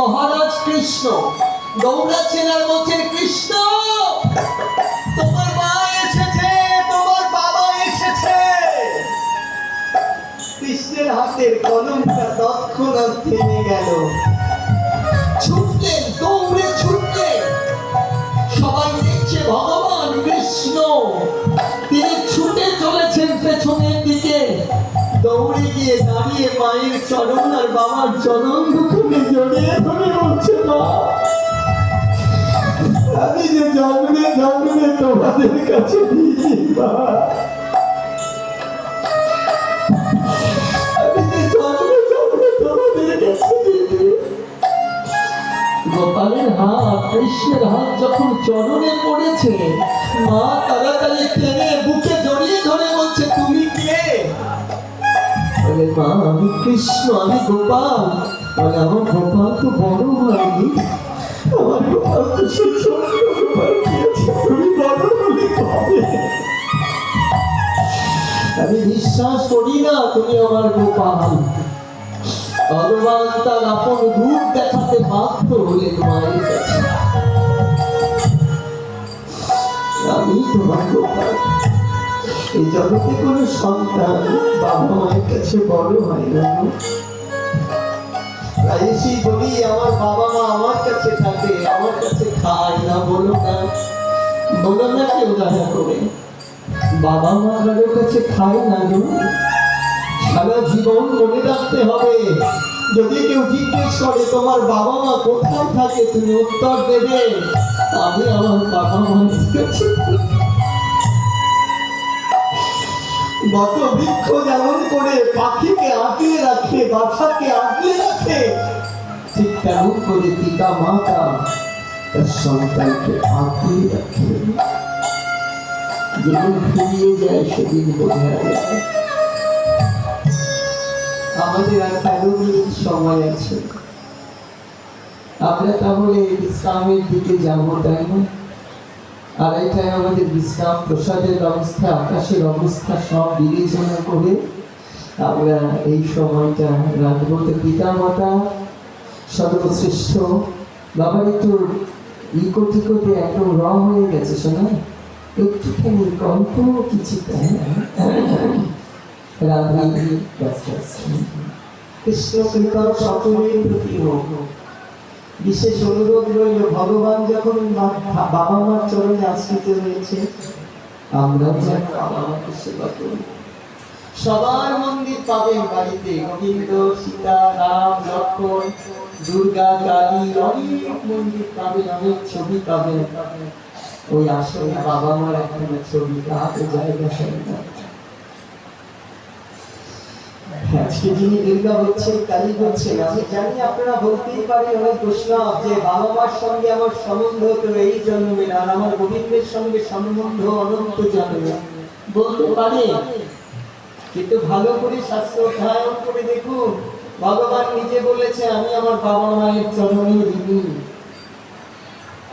মহারাজ কৃষ্ণ দৌড়াচ্ছেন আর বলছেন, কৃষ্ণ তোমার মা এসেছে, তোমার বাবা এসেছে। কৃষ্ণের হাতের কলমটা তৎক্ষণাৎ থেমে গেল। ছুটলেন, দৌড়ে ছুটলেন। সবাই দেখছে ভগবান কৃষ্ণ, তিনি ছুটে চলেছেন পেছনের দিকে। দৌড়ে গিয়ে দাঁড়িয়ে মায়ের চরণ আর বাবার চরণ দুখানে জড়িয়ে ধরে বলছে, মা আমি যে জন্মে জন্মে তোমাদের কাছে দিয়েছি, মা আমি যে জন্মে জন্মে তোমাদের কাছে দিয়েছি। গোপালের হাত কৃষ্ণের হাত যখন চরণে পড়েছে, মা তাড়াতাড়ি টেনে বুকে জড়িয়ে ধরে বলছে, তুমি কে? বলে, মা আমি কৃষ্ণ, আমি গোপাল। বলে, আমার গোপাল তো বড় হয়নি, আমার গোপাল তো সেই ছোট্ট গোপাল দিয়েছে, তুমি বড় হলে কবে? আমি বিশ্বাস করি না তুমি আমার গোপাল। ভগবান তার আপন রূপ দেখাতে বাধ্য হলেন মায়ের কাছে। আমি তোমার গোপাল। এই জগতে কোনো সন্তান বাবা মায়ের কাছে বড় হয় না। প্রায়শই বলি, আমার বাবা মা আমার কাছে থাকে, আমার কাছে খায় না। বলো না, বলো না কেউ দয়া করে, বাবা মা কারোর কাছে খায় না গো। সারা জীবন মনে রাখতে হবে, যদি কেউ জিজ্ঞেস করে তোমার বাবা মা কোথায় থাকে, তুমি উত্তর দেবে, আমি আমার বাবা মায়ের কাছে। বট বৃক্ষ যেমন করে পাখিকে আঁকড়ে রাখে, বাচ্চাকে আঁকড়ে রাখে, ঠিক তেমন করে পিতা মাতা তার সন্তানকে আঁকড়ে রাখে। যেদিন ফিরিয়ে যায় সেদিন বোঝা যায়। আমাদের আর 13 মিনিট সময় আছে, আমরা তাহলে বিশ্রামের দিকে যাবো, তাই না? আর এটাই আমাদের বিশ্রাম প্রসাদের ব্যবস্থা, আকাশের অবস্থা সব বিবেচনা করে আমরা এই সময়টা রাখবো। তো পিতা মাতা সর্বশ্রেষ্ঠ। বাবার একটু করতে করতে একদম রং হয়ে গেছে, শোনা একটুখানি কল্প কিছুটা রাধি। কৃষ্ণ কৃপা সকলের প্রতি হোক। বিশেষ অনুরোধ রইল, ভগবান যখন বাবা মার চরণে আশ্রিত হয়েছে, আমরা যেন বাবা মাকে সেবা করি। সবার মন্দির পাবেন বাড়িতে, গোবিন্দ, সীতা, রাম, লক্ষ্মণ, দুর্গা, কালী, অনেক মন্দির পাবেন, অনেক ছবি পাবেন। ওই আসলে বাবা মার একটা ছবি তাতে জায়গা সন্তান। আজকে যিনি দুর্গা হচ্ছেন, কালী হচ্ছেন, আমি জানি আপনারা বলতেই পারেন অনেক বৈষ্ণব যে বাবা মার সঙ্গে আমার সম্বন্ধ তো এই জন্মে, আর আমার গোবিন্দের সঙ্গে সম্বন্ধ অনন্ত জন্মে। বলতে পারে, কিন্তু ভালো করে শাস্ত্র অধ্যয়ন করে দেখুন, ভগবান নিজে বলেছে, আমি আমার বাবা মায়ের চরণে ঋণী,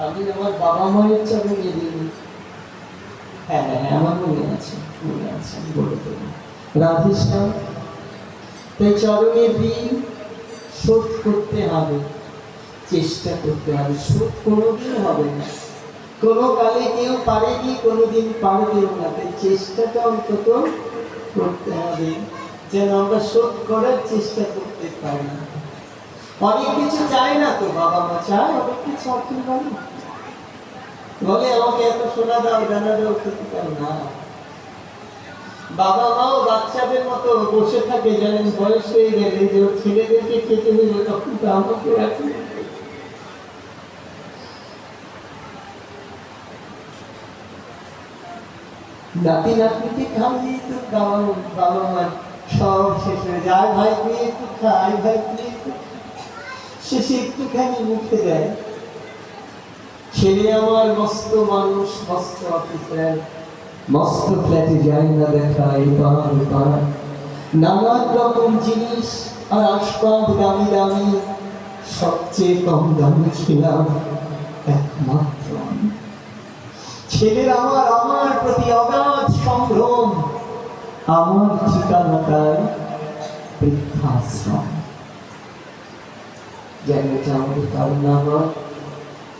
আমি আমার বাবা মায়ের চরণে ঋণী। হ্যাঁ হ্যাঁ, আমার মনে আছে, মনে আছে, বলে দেবো। রাধেশ্যাম, তাই চরণের ঋণ শোধ করতে হবে, চেষ্টা করতে হবে। শোধ কোনোদিন হবে না, কোনো কালে কেউ পারেনি, কোনোদিন পারবেও না। তাই চেষ্টাটা অন্তত করতে হবে, যেন আমরা শোধ করার চেষ্টা করতে পারি। অনেক কিছু চায় না তো বাবা মা, চায় অনেক কিছু। আপনি বলে আমাকে এত সোনা দাও, দানা দাও, খেতে পাও না। বাবা মাও বাচ্চাদের মতো বসে থাকে, জানেন বয়স হয়ে গেলে যে ছেলেদেরকে খেতে হইলে তখন তো আমাকে রাখি। নাতি নাতনিকে খাওয়াই তো বাবা মার সব শেষ হয়ে যায়। ভাই তুই একটু খাই, ভাই তুই একটু, শেষে একটুখানি মুখে দেয়। ছেলে আমার মস্ত মানুষ, মস্ত অফিসার, মস্ত ফ্ল্যাটে যাই না দেখায়, নানান রকম জিনিস আর আসবাব দামি দামি, সবচেয়ে কম দামি ছিলাম একমাত্র। ছেলের আমার প্রতি অগাধ সম্ভ্রম, আমার ঠিকানাটায় বৃদ্ধাশ্রম। যেন এটা আমাদের কামনা হয়।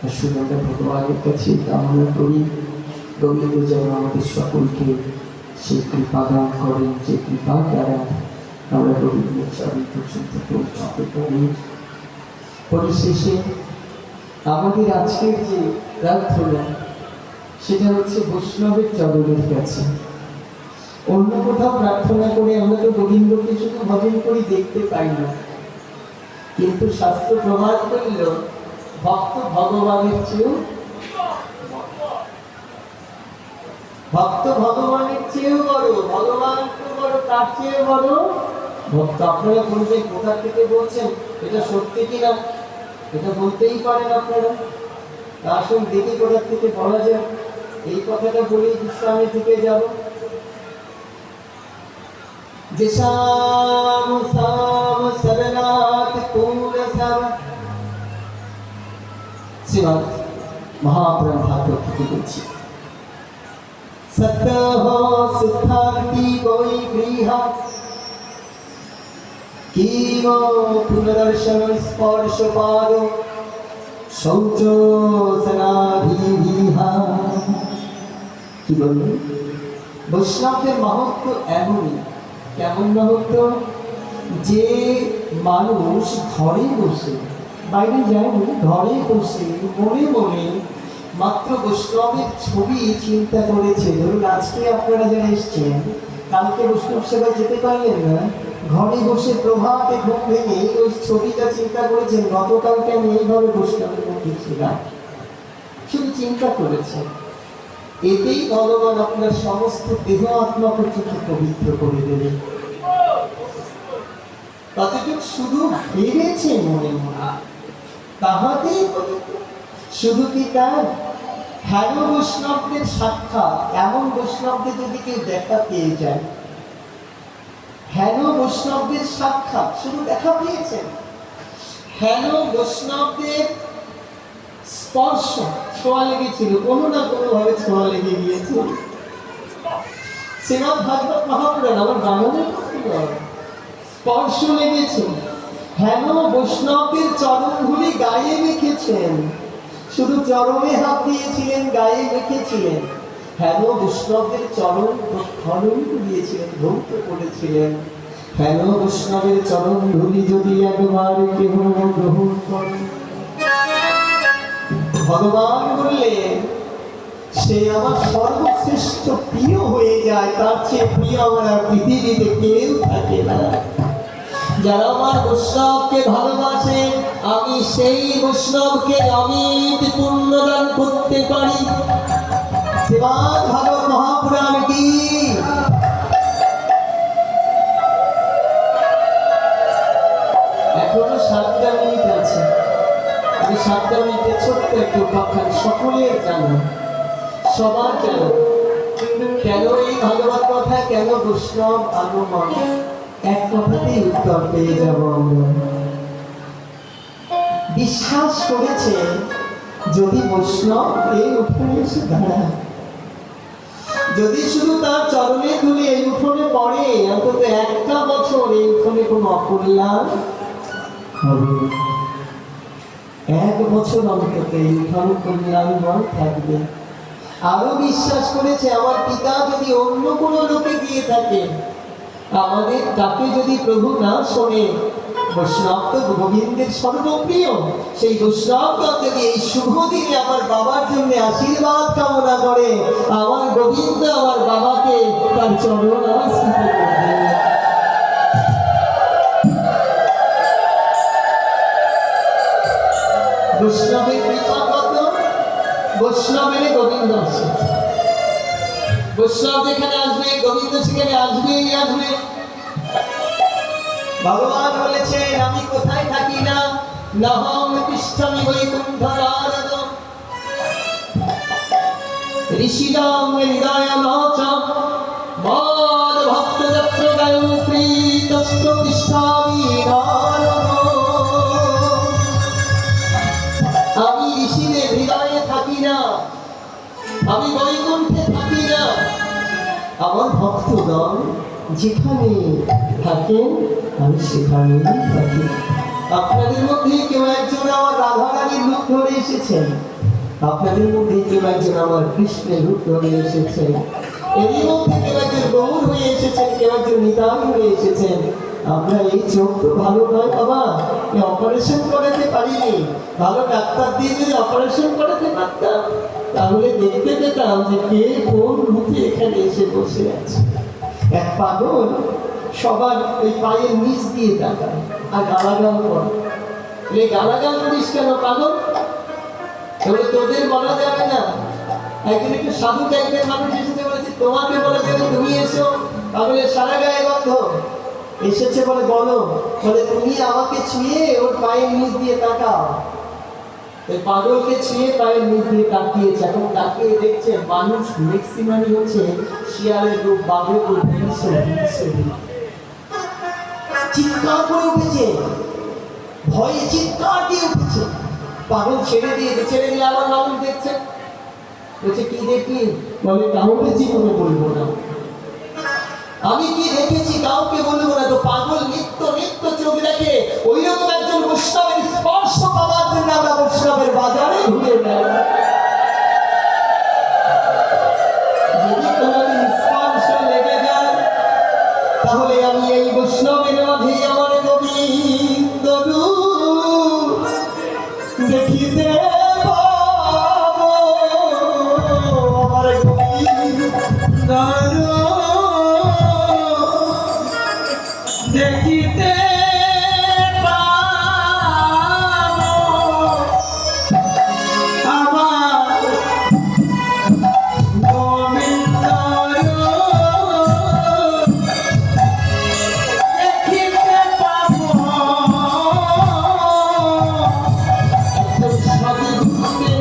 আসলে আমরা ভগবানের কাছে কামনা করি গোবিন্দ যেন আমাদের সকলকে সেই কৃপা দান করেন, যে কৃপা দ্বারা আমরা গোবিন্দের চরণ পর্যন্ত পৌঁছাতে পারি। পরিশেষে আমাদের আজকের যে প্রার্থনা সেটা হচ্ছে বৈষ্ণবের চরণের কাছে। অন্য কোথাও প্রার্থনা করে আমরা তো গোবিন্দকে শুধু ভজন করি দেখতে পাই না, কিন্তু শাস্ত্র প্রমাণ করল ভক্ত ভগবানের চেয়েও বড়, ভগবান তো বড়, তার চেয়ে বড় ভক্ত। আপনারা বলবেন কোথা থেকে বলছেন, এটা সত্যি কিনা? এটা বলতেই পারেন আপনারা। আসুন দেখি কোথা থেকে বলা যায়। এই কথাটা বলেই বিশ্রামে থেকে যাব। যে শাম শাম সরনাথ কুল সব শ্রীমদ মহাপ্রাণ ভাগবত থেকে বলছি। সত্য হো সুখান্তি কোই গৃহ কিম পুনর্দর্শন স্পর্শ পাদ শৌচ সনাধিহা। কি বলবেন? বৈষ্ণবদের মাহাত্ম্য এমনই। কেমন মাহাত্ম্য? যে মানুষ ঘরে বসে, বাইরে যায়নি, ঘরে বসে মনে মনে মাত্র বৈষ্ণবের ছবি চিন্তা করেছে। ধরুন আজকে আপনারা যারা এসছেন, কালকে বৈষ্ণব সেবায় যেতে পারলেন না, ঘরে বসে প্রভাতে ঘুম ভেঙে ওই ছবিটা চিন্তা করেছেন, গতকালকে আমি এইভাবে বৈষ্ণবের মধ্যে ছিলাম, শুধু চিন্তা করেছেন। এতেই ভগবান আপনার সমস্ত দেহ আত্মা পর্যন্ত পবিত্র করে দেবে। কতটুক শুধু ভেবেছে মনে মনে, তাহাতেই শুধু কি তার? হেন বৈষ্ণবদের সাক্ষাৎ, এমন বৈষ্ণবদের যদি কেউ দেখা পেয়ে যায়, হেন বৈষ্ণবদের সাক্ষাৎ, শুধু দেখা পেয়েছেন, হেন বৈষ্ণবদের স্পর্শ, ছোঁয়া লেগেছিল, কোনো না কোনো ভাবে ছোঁয়া লেগে গিয়েছে। শ্রীমদ ভাগবত মহাপুরাণ আমার বাঙালির স্পর্শ লেগেছে। হেন বৈষ্ণবের চরণগুলি গায়ে রেখেছেন, শুধু চরণে হাত দিয়েছিলেন, গায়ে রেখেছিলেন। হেন বৈষ্ণবের চরণ প্রক্ষালন করিয়েছিলেন, ধৌত করেছিলেন। হেন বৈষ্ণবের চরণ ধুলি যদি একবার কেহ গ্রহণ করে, ভগবান বললেন সে আমার সর্বশ্রেষ্ঠ প্রিয় হয়ে যায়, তার চেয়ে প্রিয় আমার আর পৃথিবীতে কেউ থাকে না। যারা আমার বৈষ্ণবকে ভালোবাসে, আমি সেই বৈষ্ণবকে অমিত পুণ্যদান করতে পারি। শ্রীমদ ভাগবত মহাপুরাণ কি? এখনো 7টা মিনিট আছে। আমি 7টা মিনিটে ছোট্ট একটু উপাখ্যান সকলের জানো, সবার জানো। কেন এই ভাগবত কথা, কেন বৈষ্ণব আগমন, এক কথাতেই উত্তর পেয়ে যাব আমরা। বিশ্বাস করেছে যদি বৈষ্ণব এই উঠোনে এসে দাঁড়ায়, যদি শুধু তার চরণে ধুলে এই উঠোনে পড়ে, অন্তত একটা বছর এই উঠোনে কোনো অকল্যাণ হবে। 1 বছর অন্তত এই উঠোনে কল্যাণময় থাকবে। আরো বিশ্বাস করেছে আমার পিতা যদি অন্য কোনো লোকে গিয়ে থাকে, আমাদের তাকে যদি প্রভু না শোনে, বৈষ্ণব তো গোবিন্দের সর্বপ্রিয়, সেই বৈষ্ণব যদি এই শুভ দিনে আমার বাবার জন্য আশীর্বাদ কামনা করে, আমার গোবিন্দ আমার বাবাকে তার চরণ আশ্রিত করবে। বৈষ্ণবের কৃপা কত? বৈষ্ণবের গোবিন্দ আসে। বৈষ্ণব যেখানে আসবে, গোবিন্দ সেখানে আসবেই আসবে। ভগবান বলেছেন আমি কোথায় থাকি না, নহং তিষ্ঠামি বৈকুণ্ঠরারদ ঋষিদাং হৃদয়মাচ মদ ভক্ত যত্র গায়ত্রী তস্য তিষ্ঠামি নারদ। আমি ঋষিদের হৃদয়ে থাকি না, আমি বৈকুণ্ঠে থাকি না, আমার ভক্তগণ যেখানে থাকেন আমি সেখানেই থাকি। আপনাদের মধ্যে কেউ একজন আমার রাধারানীর রূপ ধরে এসেছেন, আপনাদের মধ্যে কেউ একজন আমার কৃষ্ণের রূপ ধরে এসেছেন, এরই মধ্যে কেউ একজন গৌর হয়ে এসেছেন, কেউ একজন নিতাই হয়ে এসেছেন। আমরা এই চোখ তো ভালো নয় বাবা, অপারেশন করাতে পারিনি। ভালো ডাক্তার দিয়ে যদি অপারেশন করাতে পারতাম তাহলে দেখতে পেতাম যে কে কোন রূপে এখানে এসে বসে আছে। এক পাগল সবার ওই পায়ের নিচ দিয়ে তাকায় আর গালাগাল করে। গালাগাল করিস কেন পাগল? তাহলে তোদের বলা যাবে না। একজন একটু সাধু টাইপের মানুষ এসেছে, বলেছে তোমাকে বলে দেবে তুমি এসো। পাগলের সারা গায়ে গন্ধ এসেছে, বলে বলো, বলে তুমি আমাকে ছুঁয়ে ওর পায়ের নিচ দিয়ে তাকাও। পাগলকে ছুঁয়ে পায়ের নিচ দিয়ে তাকিয়েছে। এখন তাকিয়ে দেখছে মানুষ ম্যাক্সিমামই হচ্ছে শিয়ালের রূপ, বাঘের রূপ। চিৎকার করে উঠেছে, ভয়ে চিৎকার দিয়ে উঠেছে। পাগল ছেড়ে দিয়েছে, ছেড়ে দিয়ে আবার মানুষ দেখছে। বলছে কি দেখি? বলে কাউকে জীবনে বলবো না, আমি কি দেখেছি কাউকে বলবো না। তো পাগল নিত্য নিত্য চোখ দেখে। ওই রকম একজন বৈষ্ণবের স্পর্শ পাওয়ার জন্য আমরা বৈষ্ণবের বাজারে ঘুরে বেড়াই। যদি কোনোদিন স্পর্শ লেগে যায় তাহলে আমি এই বৈষ্ণবের মাঝে আমার গোবিন্দ রূপ দেখিতে পাবো। আমার গোবিন্দ দেখিতে পাবো, আমার গোবিন্দ দেখিতে পাবো। সাধুগুরুকে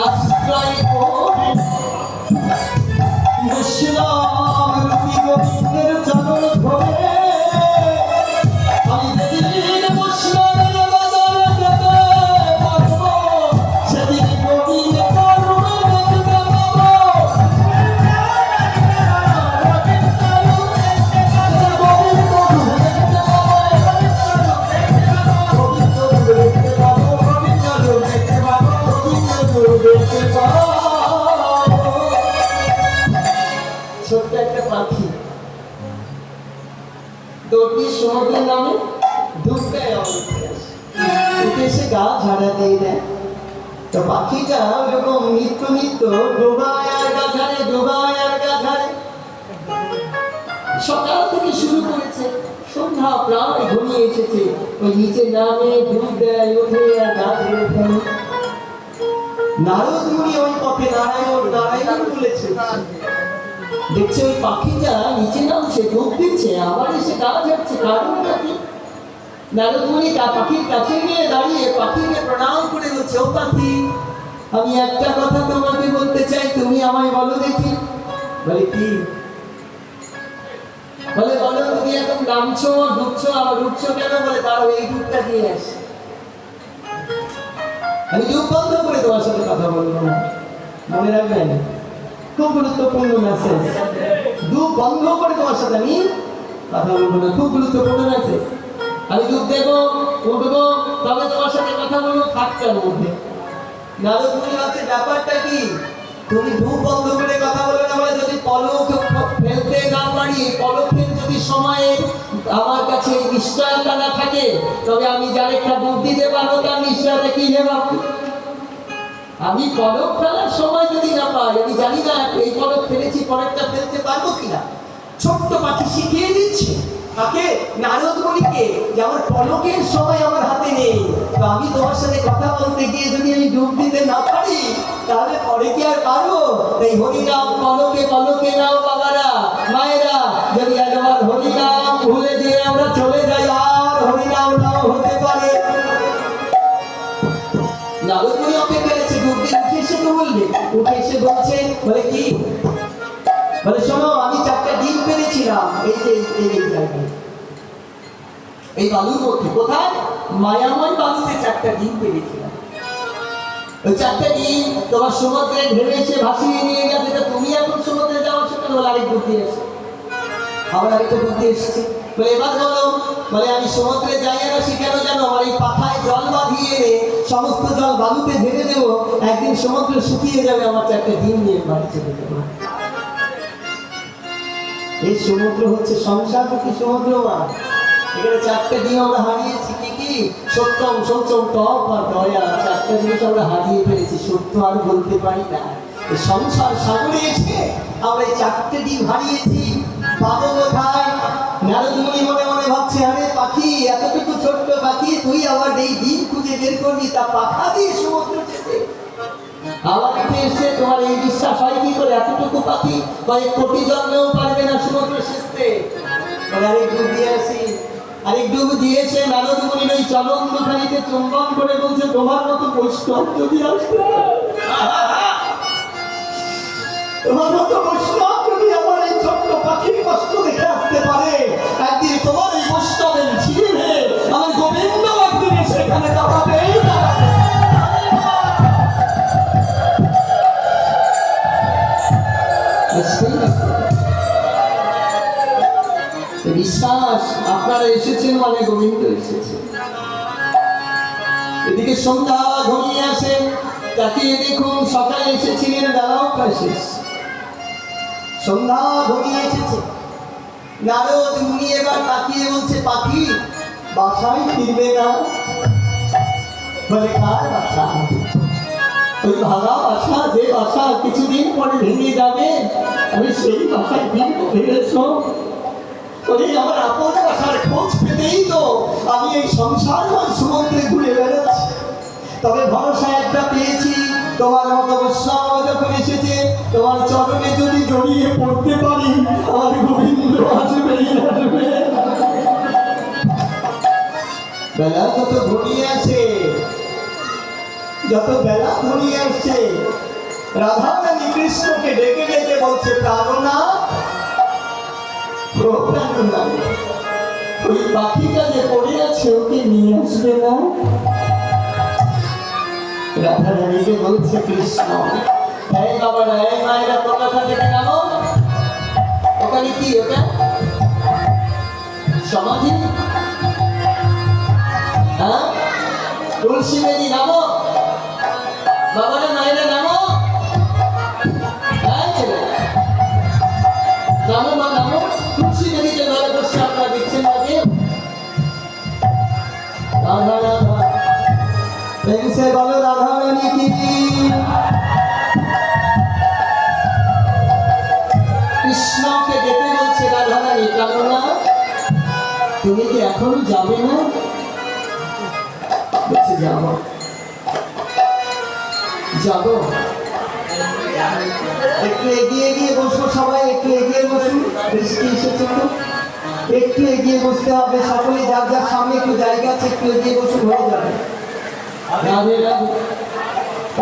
আশ্রয় করে বৈষ্ণব রূপী গোবিন্দের চরণ ধরে ছোট্ট একটা পাখি দৌড়ি সমুদ্রের নামে ডুবকায় উঠে এসে গা ঝাড়া দিয়ে দেয়। তো পাখিটা ওরকম নিত্য নিত্য ডোবায় আর গা ঝাড়ে, ডোবায় আর গা ঝাড়ে। সকাল থেকে শুরু করেছে, সন্ধ্যা প্রায় ঘনিয়ে এসেছে। ওই নিচে নামে ডুব দেয়, ওঠে আর গা ঝেড়ে ফেলে। নারদ মুনি ওই পথে নারায়ণ নারায়ণ বলেছে। দেখছে ওই পাখিটা নিচে নামছে, ডুব দিচ্ছে, আবার এসে গা ঝাড়ছে। কারণটা কি? নারদ মুনি পাখির কাছে গিয়ে দাঁড়িয়ে পাখিকে প্রণাম করে বলছে, ও পাখি, আমি একটা কথা তোমাকে বলতে চাই, তুমি আমায় বলো দেখি। বলে কি? বলে বলো, তুমি এখন নামছো ডুবছো আবার উঠছো কেন? বলে তার এই ডুবটা দিয়ে আসে। আমি ডুব বন্ধ করে তোমার সাথে কথা বলবো না, মনে রাখবেন, খুব গুরুত্বপূর্ণ মেসেজ। ডুব বন্ধ করে তোমার সাথে আমি কথা বলবো না, খুব গুরুত্বপূর্ণ মেসেজ। আমি ডুব দেবো, উঠবো, তবে তোমার সাথে কথা বলবো, থাকতে মধ্যে। নারদ মুনি ভাবছে ব্যাপারটা কি? তুমি ডুব বন্ধ করে কথা বলবে না, বলে যদি পলক ফেলতে না পারি, পলকের যদি সময়ে আমার কাছে নিশ্চয়তা না থাকে, তবে আমি যার একটা ডুব দিতে পারবো তার নিশ্চয়তা কি হবে? আমি পলক ফেলার সময় যদি না পাই, আমি জানি না এই পলক ফেলেছি, পরেরটা ফেলতে পারবো কিনা। ছোট্ট পাখি শিখিয়ে দিচ্ছে তাকে, নারদ মুনিকে, যে আমার পলকের সময় আমার হাতে নেই। তো আমি তোমার সাথে কথা বলতে গিয়ে যদি আমি ডুব দিতে না পারি তাহলে পরে কি আর পারবো? এই হরিনাম পলকে পলকে নাও বাবারা মায়েরা, যদি একবার হরিনাম ভুলে দিয়ে আমরা চলে যাই আর হরিনাম নাও হতে পারে। নারদ মুনি অপেক্ষা করেছে, ডুব দিয়ে উঠে এসে তো বলবে। উঠে এসে বলছে, বলে কি? বলে শোনো, আমি 4টা ডিম পেরেছিলাম এই যে এই জায়গায়, এই বালুর মধ্যে। কোথায়? মায়াময় বালুতে 4টা ডিম পেরেছিলাম। ওই 4টা ডিম তোমার সমুদ্রে ঢেলে এসে ভাসিয়ে নিয়ে গেছে। তো তুমি এখন সমুদ্রে যাওয়ার সময় বলে আরেক বুদ্ধি এসে, আবার আরেকটা বুদ্ধি এসেছে। বলে এবার বলো বলে আমি সমুদ্রে যাই আর আসি কেন জানো? আমার এই পাখায় জল বাঁধিয়ে এনে সমস্ত জল বালুতে ঢেলে দেবো, একদিন সমুদ্র শুকিয়ে যাবে, আমার 4টে ডিম নিয়ে বাড়ি চলে যাবো। এই সমুদ্র হচ্ছে সংসার কি সমুদ্র মা? এখানে 4টে ডিম আমরা হারিয়েছি। কি কি? সত্যম সৌচম টপ আর দয়া, 4টে জিনিস আমরা হারিয়ে ফেলেছি, সত্য আর বলতে পারি না। এই সংসার সাগরে এসে আমরা এই 4টে ডিম হারিয়েছি। পাবো কোথায়? নারদ মুনি মনে মনে ভাবছে, আরে পাখি, এতটুকু ছোট্ট পাখি, তুই আবার এই ডিম খুঁজে বের করবি, তা পাখা দিয়ে সমুদ্র যেতে? আমার কাছে এসে তোমার এই বিশ্বাস হয় কি করে? এতটুকু পাখি কয়েক কোটি জন্মেও পারবে না সমুদ্র সেচতে। আরেক ডুব দিয়ে আসি। আরেক ডুব দিয়েছে নারদ মুনির ওই চরণ দুখানিতে চুম্বন করে বলছে, তোমার মতো বৈষ্ণব যদি আসতো, তোমার মতো বৈষ্ণব যদি আমার এই ছোট্ট পাখির কষ্ট দেখে আসতে পারে, একদিন তোমার এই বৈষ্ণবের ঝিলে আমার গোবিন্দ একদিন সেখানে দাঁড়াবে। বিশ্বাস আপনারা এসেছেন মানে গোবিন্দ এসেছেন। এদিকে সন্ধ্যা ঘনিয়ে আসে, তাকিয়ে দেখুন সকালে এসেছিলেন, বেলাও প্রায় শেষ, সন্ধ্যা ঘনিয়ে এসেছে। নারদ মুনি এবার তাকিয়ে বলছে, পাখি বাসায় ফিরবে না? বলে কার বাসা? ওই ভাঙা বাসা, যে বাসা কিছুদিন পরে ভেঙে যাবে, আমি সেই বাসায় ফিরবো ভেবেছ? আমার আপন বাসার খোঁজ পেতেই তো আমি এই সংসারময় সমুদ্রে ঘুরে বেড়াচ্ছি। তবে ভরসা একটা পেয়েছি, তোমার মতো বৈষ্ণব যখন এসেছে, তোমার চরণে যদি জড়িয়ে পড়তে পারি, আমার গোবিন্দ আসবেই আসবে। বেলা যত ঘনিয়ে আসে, যত বেলা ঘনিয়ে আসছে, রাধা রানী কৃষ্ণকে ডেকে ডেকে বলছে, প্রাণনা, ওই পাখিটা যে পড়ে আছে ওকে নিয়ে আসবে না? রাধা রানীকে বলছে কৃষ্ণ, এই বাবারা, এই মায়েরা, তোমরা থেকে নামো। ওখানে কি? ওটা সমাধি? হ্যাঁ, তুলসী বেদি, নামো বাবারা, মায়েরা নামো। নামো মা, নামো। তুলসী বেদিতে ঘরে বসে আপনারা দেখছেন আগে। রাধা রাধা, প্রেমসে বলো রাধা রানী কি। কৃষ্ণকে ডেকে বলছে রাধা রানী, কারণা তুমি কি এখনো যাবে না? বলছে যাবো। যাবো, একটু এগিয়ে গিয়ে বসবো সবাই, একটু এগিয়ে বসুন, বৃষ্টি এসেছে তো, একটু এগিয়ে বসতে হবে সকলে, যার যার সামনে একটু জায়গা আছে, একটু এগিয়ে বসুন, হয়ে যাবে। রাধে রাধে।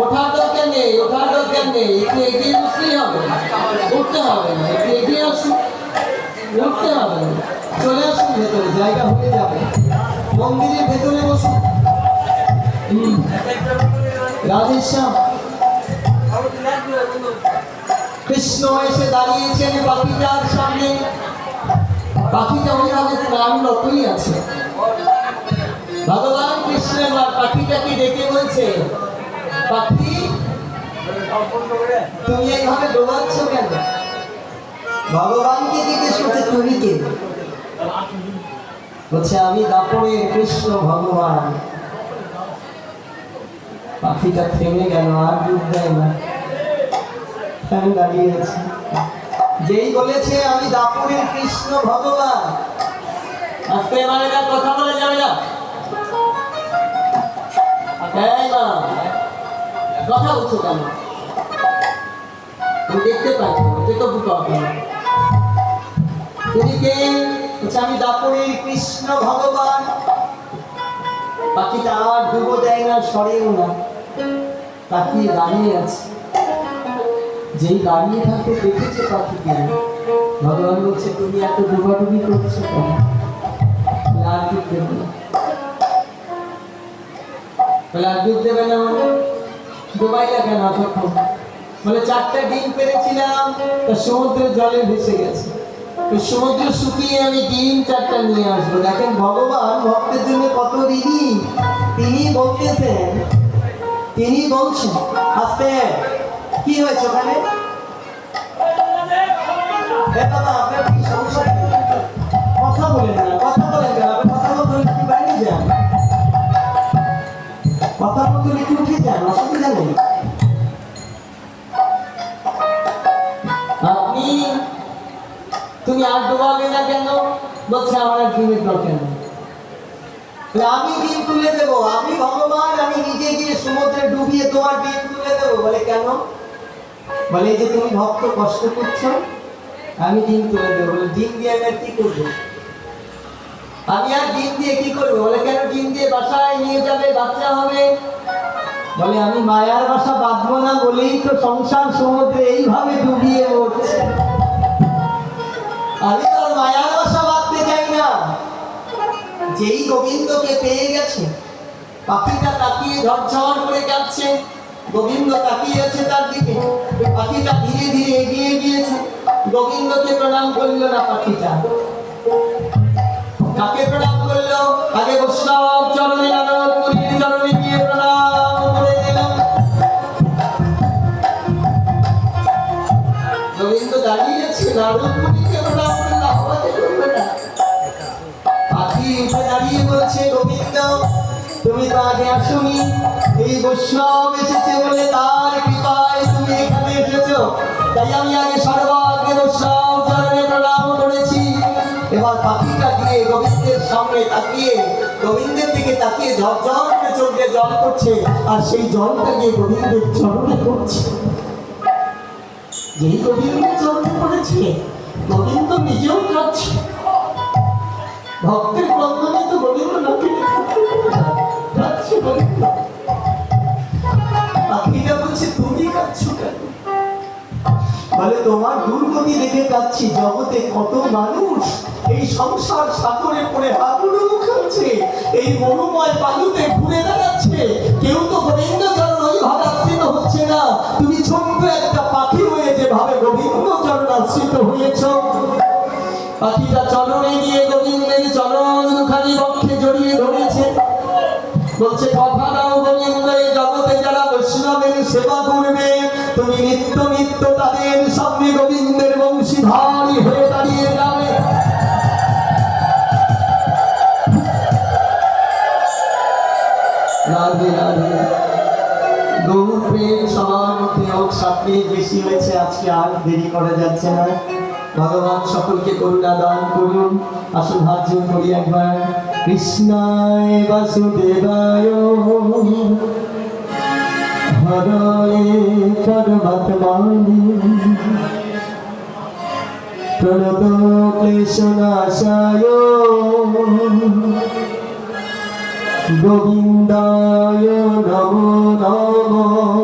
ওঠার দরকার নেই, ওঠার দরকার নেই, একটু এগিয়ে বসলেই হবে, উঠতে হবে না। একটু এগিয়ে আসুন, উঠতে হবে না, চলে আসুন ভেতরে, জায়গা হয়ে যাবে। মন্দিরের ভেতরে বসুন। রাধেশ্যাম। কৃষ্ণ এসে দাঁড়িয়েছেন পাখিটার সামনে। পাখিটা ওইভাবে স্নানরতই আছে। ভগবান কৃষ্ণ এবার পাখিটাকে ডেকে বলছে, পাখি তুমি এইভাবে ডোবাচ্ছ কেন? ভগবানকে জিজ্ঞেস করছে, তুমি কে? বলছে, আমি দাপরের কৃষ্ণ ভগবান। পাখিটা থেমে গেল, আর ডুব দেয় না, আমি দাঁড়িয়ে আছি। যেই বলেছে আমি দাপরের কৃষ্ণ ভগবান, আজকে মানে কথা বলে যাবে না। কথা বলছো কেন? তুমি দেখতে পাচ্ছ, তুমি কে? আমি দাপরের কৃষ্ণ ভগবান। পাখিটা আর ডুবো দেয় না, সরেও না, তাকিয়ে দাঁড়িয়ে আছে। যেই দাঁড়িয়ে থাকে দেখেছে পাখিকে, ভগবান বলছে, তুমি এত ডুবাডুবি করছো কেন? আর ডুব দেবে না। বলে আর ডুব দেবে না মানে? ডুবাইলা কেন তখন? বলে 4টে ডিম পেরেছিলাম, তা সমুদ্রের জলে ভেসে গেছে। তো সমুদ্র শুকিয়ে আমি ডিম 4টা নিয়ে আসবো। দেখেন ভগবান ভক্তের জন্য কত ঋণী। তিনি বলতেছেন, তিনি বলছেন, আস্তে কি হয়েছে ওখানে? বাবা আপনার কি সমস্যা? কথা বলেন না, কথা বলেন না, আপনি কথা বলতে হলে কি বাইরে যান, কথা বলতে হলে কি উঠে যান, অসুবিধা নেই। আপনি তুমি আর ডুবাবে না কেন? বলছে আমার আর ডিমের দরকার নেই। আমি ডিম তুলে দেবো, আমি ভগবান, আমি নিজে গিয়ে সমুদ্রে ডুবিয়ে তোমার ডিম তুলে দেবো। বলে কেন? বলে যে তুমি ভক্ত কষ্ট করছো, আমি ডিম তুলে দেবো। বলে ডিম দিয়ে আমি আর কি করবো? আমি আর ডিম দিয়ে কি করবো? বলে কেন? ডিম দিয়ে বাসায় নিয়ে যাবে, বাচ্চা হবে। বলে আমি মায়ার বাসা বাঁধবো না বলেই তো সংসার সমুদ্রে এইভাবে ডুবিয়ে মরছে। আমি তো মায়ার বাসা বাঁধতে চাই না। যেই গোবিন্দকে পেয়ে গেছে, পাখিটা তাকিয়ে ঝরঝর করে কাঁদছে। গোবিন্দ তাকিয়ে আছে তার দিকে। পাখিটা ধীরে ধীরে এগিয়ে গিয়েছে। গোবিন্দকে প্রণাম করল না পাখিটা। কাকে প্রণাম করলো? আগে বৈষ্ণব চরণে, নারদ মুনির চরণে গিয়ে প্রণাম করে দিল। গোবিন্দ দাঁড়িয়েছে, নারদ মুনিকে প্রণাম করলো, আমাকে করবে না। পাখি উঠে দাঁড়িয়ে বলছে, গোবিন্দ তুমি তো আগে আসুনি, এই বৈষ্ণব এসেছে বলে তার কৃপায় তুমি এখানে এসেছো, তাই আমি আগে সর্বাগ্রে বৈষ্ণব চরণে প্রণাম করেছি। এবার পাখিটা গিয়ে গোবিন্দের সামনে তাকিয়ে, গোবিন্দের দিকে তাকিয়ে ঝরঝর করে চোখ দিয়ে জল পড়ছে, আর সেই জলটা গিয়ে গোবিন্দের চরণে পড়ছে। যেই গোবিন্দের চরণে পড়েছে, গোবিন্দ নিজেও কাঁদছে। ভক্তের ক্রন্দনে তো গোবিন্দ নাকি কাঁদছে। গোবিন্দ পাখিটা বলছে, তুমি কাঁদছো কেন? বলে তোমার দুর্গতি দেখে কাঁদছি। জগতে কত মানুষ এই সংসার সাগরে পড়ে হাবুডুবু খাচ্ছে, এই মরুময় বালুতে ঘুরে বেড়াচ্ছে, কেউ তো গোবিন্দ চরণ ওইভাবে আশ্রিত হচ্ছে না। তুমি ছোট্ট একটা পাখি হয়ে যেভাবে গোবিন্দ চরণ আশ্রিত হয়েছ। পাখিটা চরণে গিয়ে গোবিন্দের চরণ দুখানি বক্ষে জড়িয়ে ধরেছে। বলছে, কথা দাও গোবিন্দ, এই জগতে যারা বৈষ্ণবের সেবা করবে, তুমি নিত্য নিত্য তাদের সামনে গোবিন্দের বংশীধারী হয়ে দাঁড়িয়ে যাবে। রাধে রাধে। গৌর প্রেম সমানতে হোক, 7 মিনিট বেশি হয়েছে, আজকে আর দেরি করা যাচ্ছে না। ভগবান সকলকে করুণা দান করুন। আসুন হাত জোড় করি একবার। কৃষ্ণায় বাসুদেবায় হরে পরমাত্মনে প্রণত ক্লেশনাশায় গোবিন্দায় নমো নমঃ।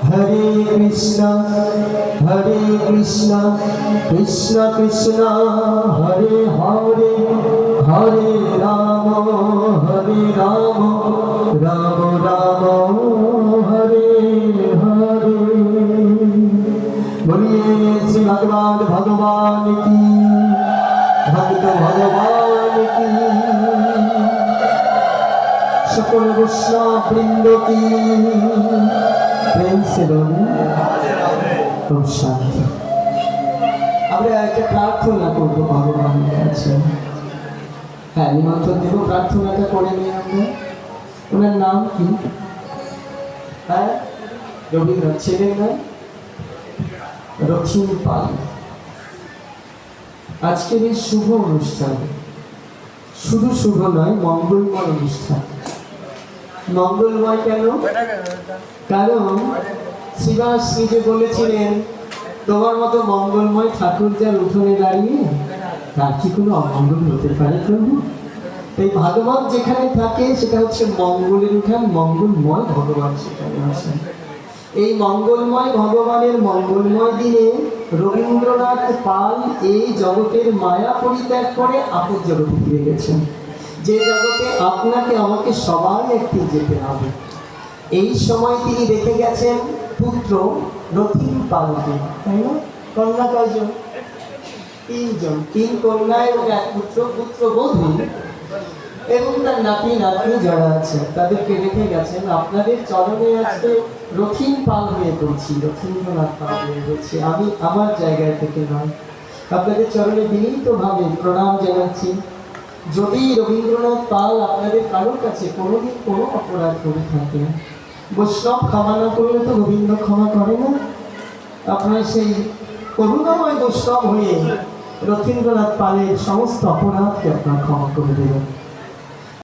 হরে কৃষ্ণ কৃষ্ণ কৃষ্ণ হরে হরে, হরে রাম রাম রাম হরে হরে। বলিয়ে শ্রী ভগবান কি, ভক্ত ভগবান কি, সকল বৈষ্ণব বৃন্দ কি। প্রেম সে বলি শান্তি। আমরা একটা প্রার্থনা করবো ভগবানের কাছে। হ্যাঁ, নিমন্ত্রণ দেব, প্রার্থনাটা করে নিই আমরা। ওনার নাম কি? হ্যাঁ, রবীন্দ্রনাথ। ছেলের নাম রথিন পাল। আজকের এই শুভ অনুষ্ঠান শুধু শুভ নয়, মঙ্গলময় অনুষ্ঠান। মঙ্গলময় কেন? কারণ শ্রীবাস নিজে বলেছিলেন, তোমার মতো মঙ্গলময় ঠাকুর যার উঠোনে দাঁড়িয়ে, তার কি কোনো অমঙ্গল হতে পারে প্রভু? এই ভাগবত যেখানে থাকে সেটা হচ্ছে মঙ্গলের উঠান, মঙ্গলময় ভগবান সেখানে আসেন। এই মঙ্গলময় ভগবানের মঙ্গলময় দিনে রবীন্দ্রনাথ পাল এই জগতের মায়া পরিত্যাগ করে আপন জগতে ফিরে গেছেন, যে জগতে আপনাকে আমাকে সবাই একদিন যেতে হবে। এই সময় তিনি রেখে গেছেন পুত্র রথিন পালকে, তাই না? কন্যা কয়জন? তিনজন, তিন কন্যা এবং এক পুত্র, পুত্রবধূ এবং তার নাতি নাতনি যারা আছে তাদেরকে রেখে গেছেন। আপনাদের চরণে আজকে রথীন পাল হয়ে বলছি, রথীন্দ্রনাথ পাল হয়ে বলছি, আমি আমার জায়গায় থেকে নয়, আপনাদের চরণে বিনীতভাবে প্রণাম জানাচ্ছি। যদি রবীন্দ্রনাথ পাল আপনাদের কারোর কাছে কোনোদিন কোনো অপরাধ করে থাকে, বৈষ্ণব ক্ষমা না করলে তো রবীন্দ্র ক্ষমা করে না। আপনার সেই করুণাময় বৈষ্ণব হয়ে রথীন্দ্রনাথ পালের সমস্ত অপরাধকে আপনার ক্ষমা করে দেবেন।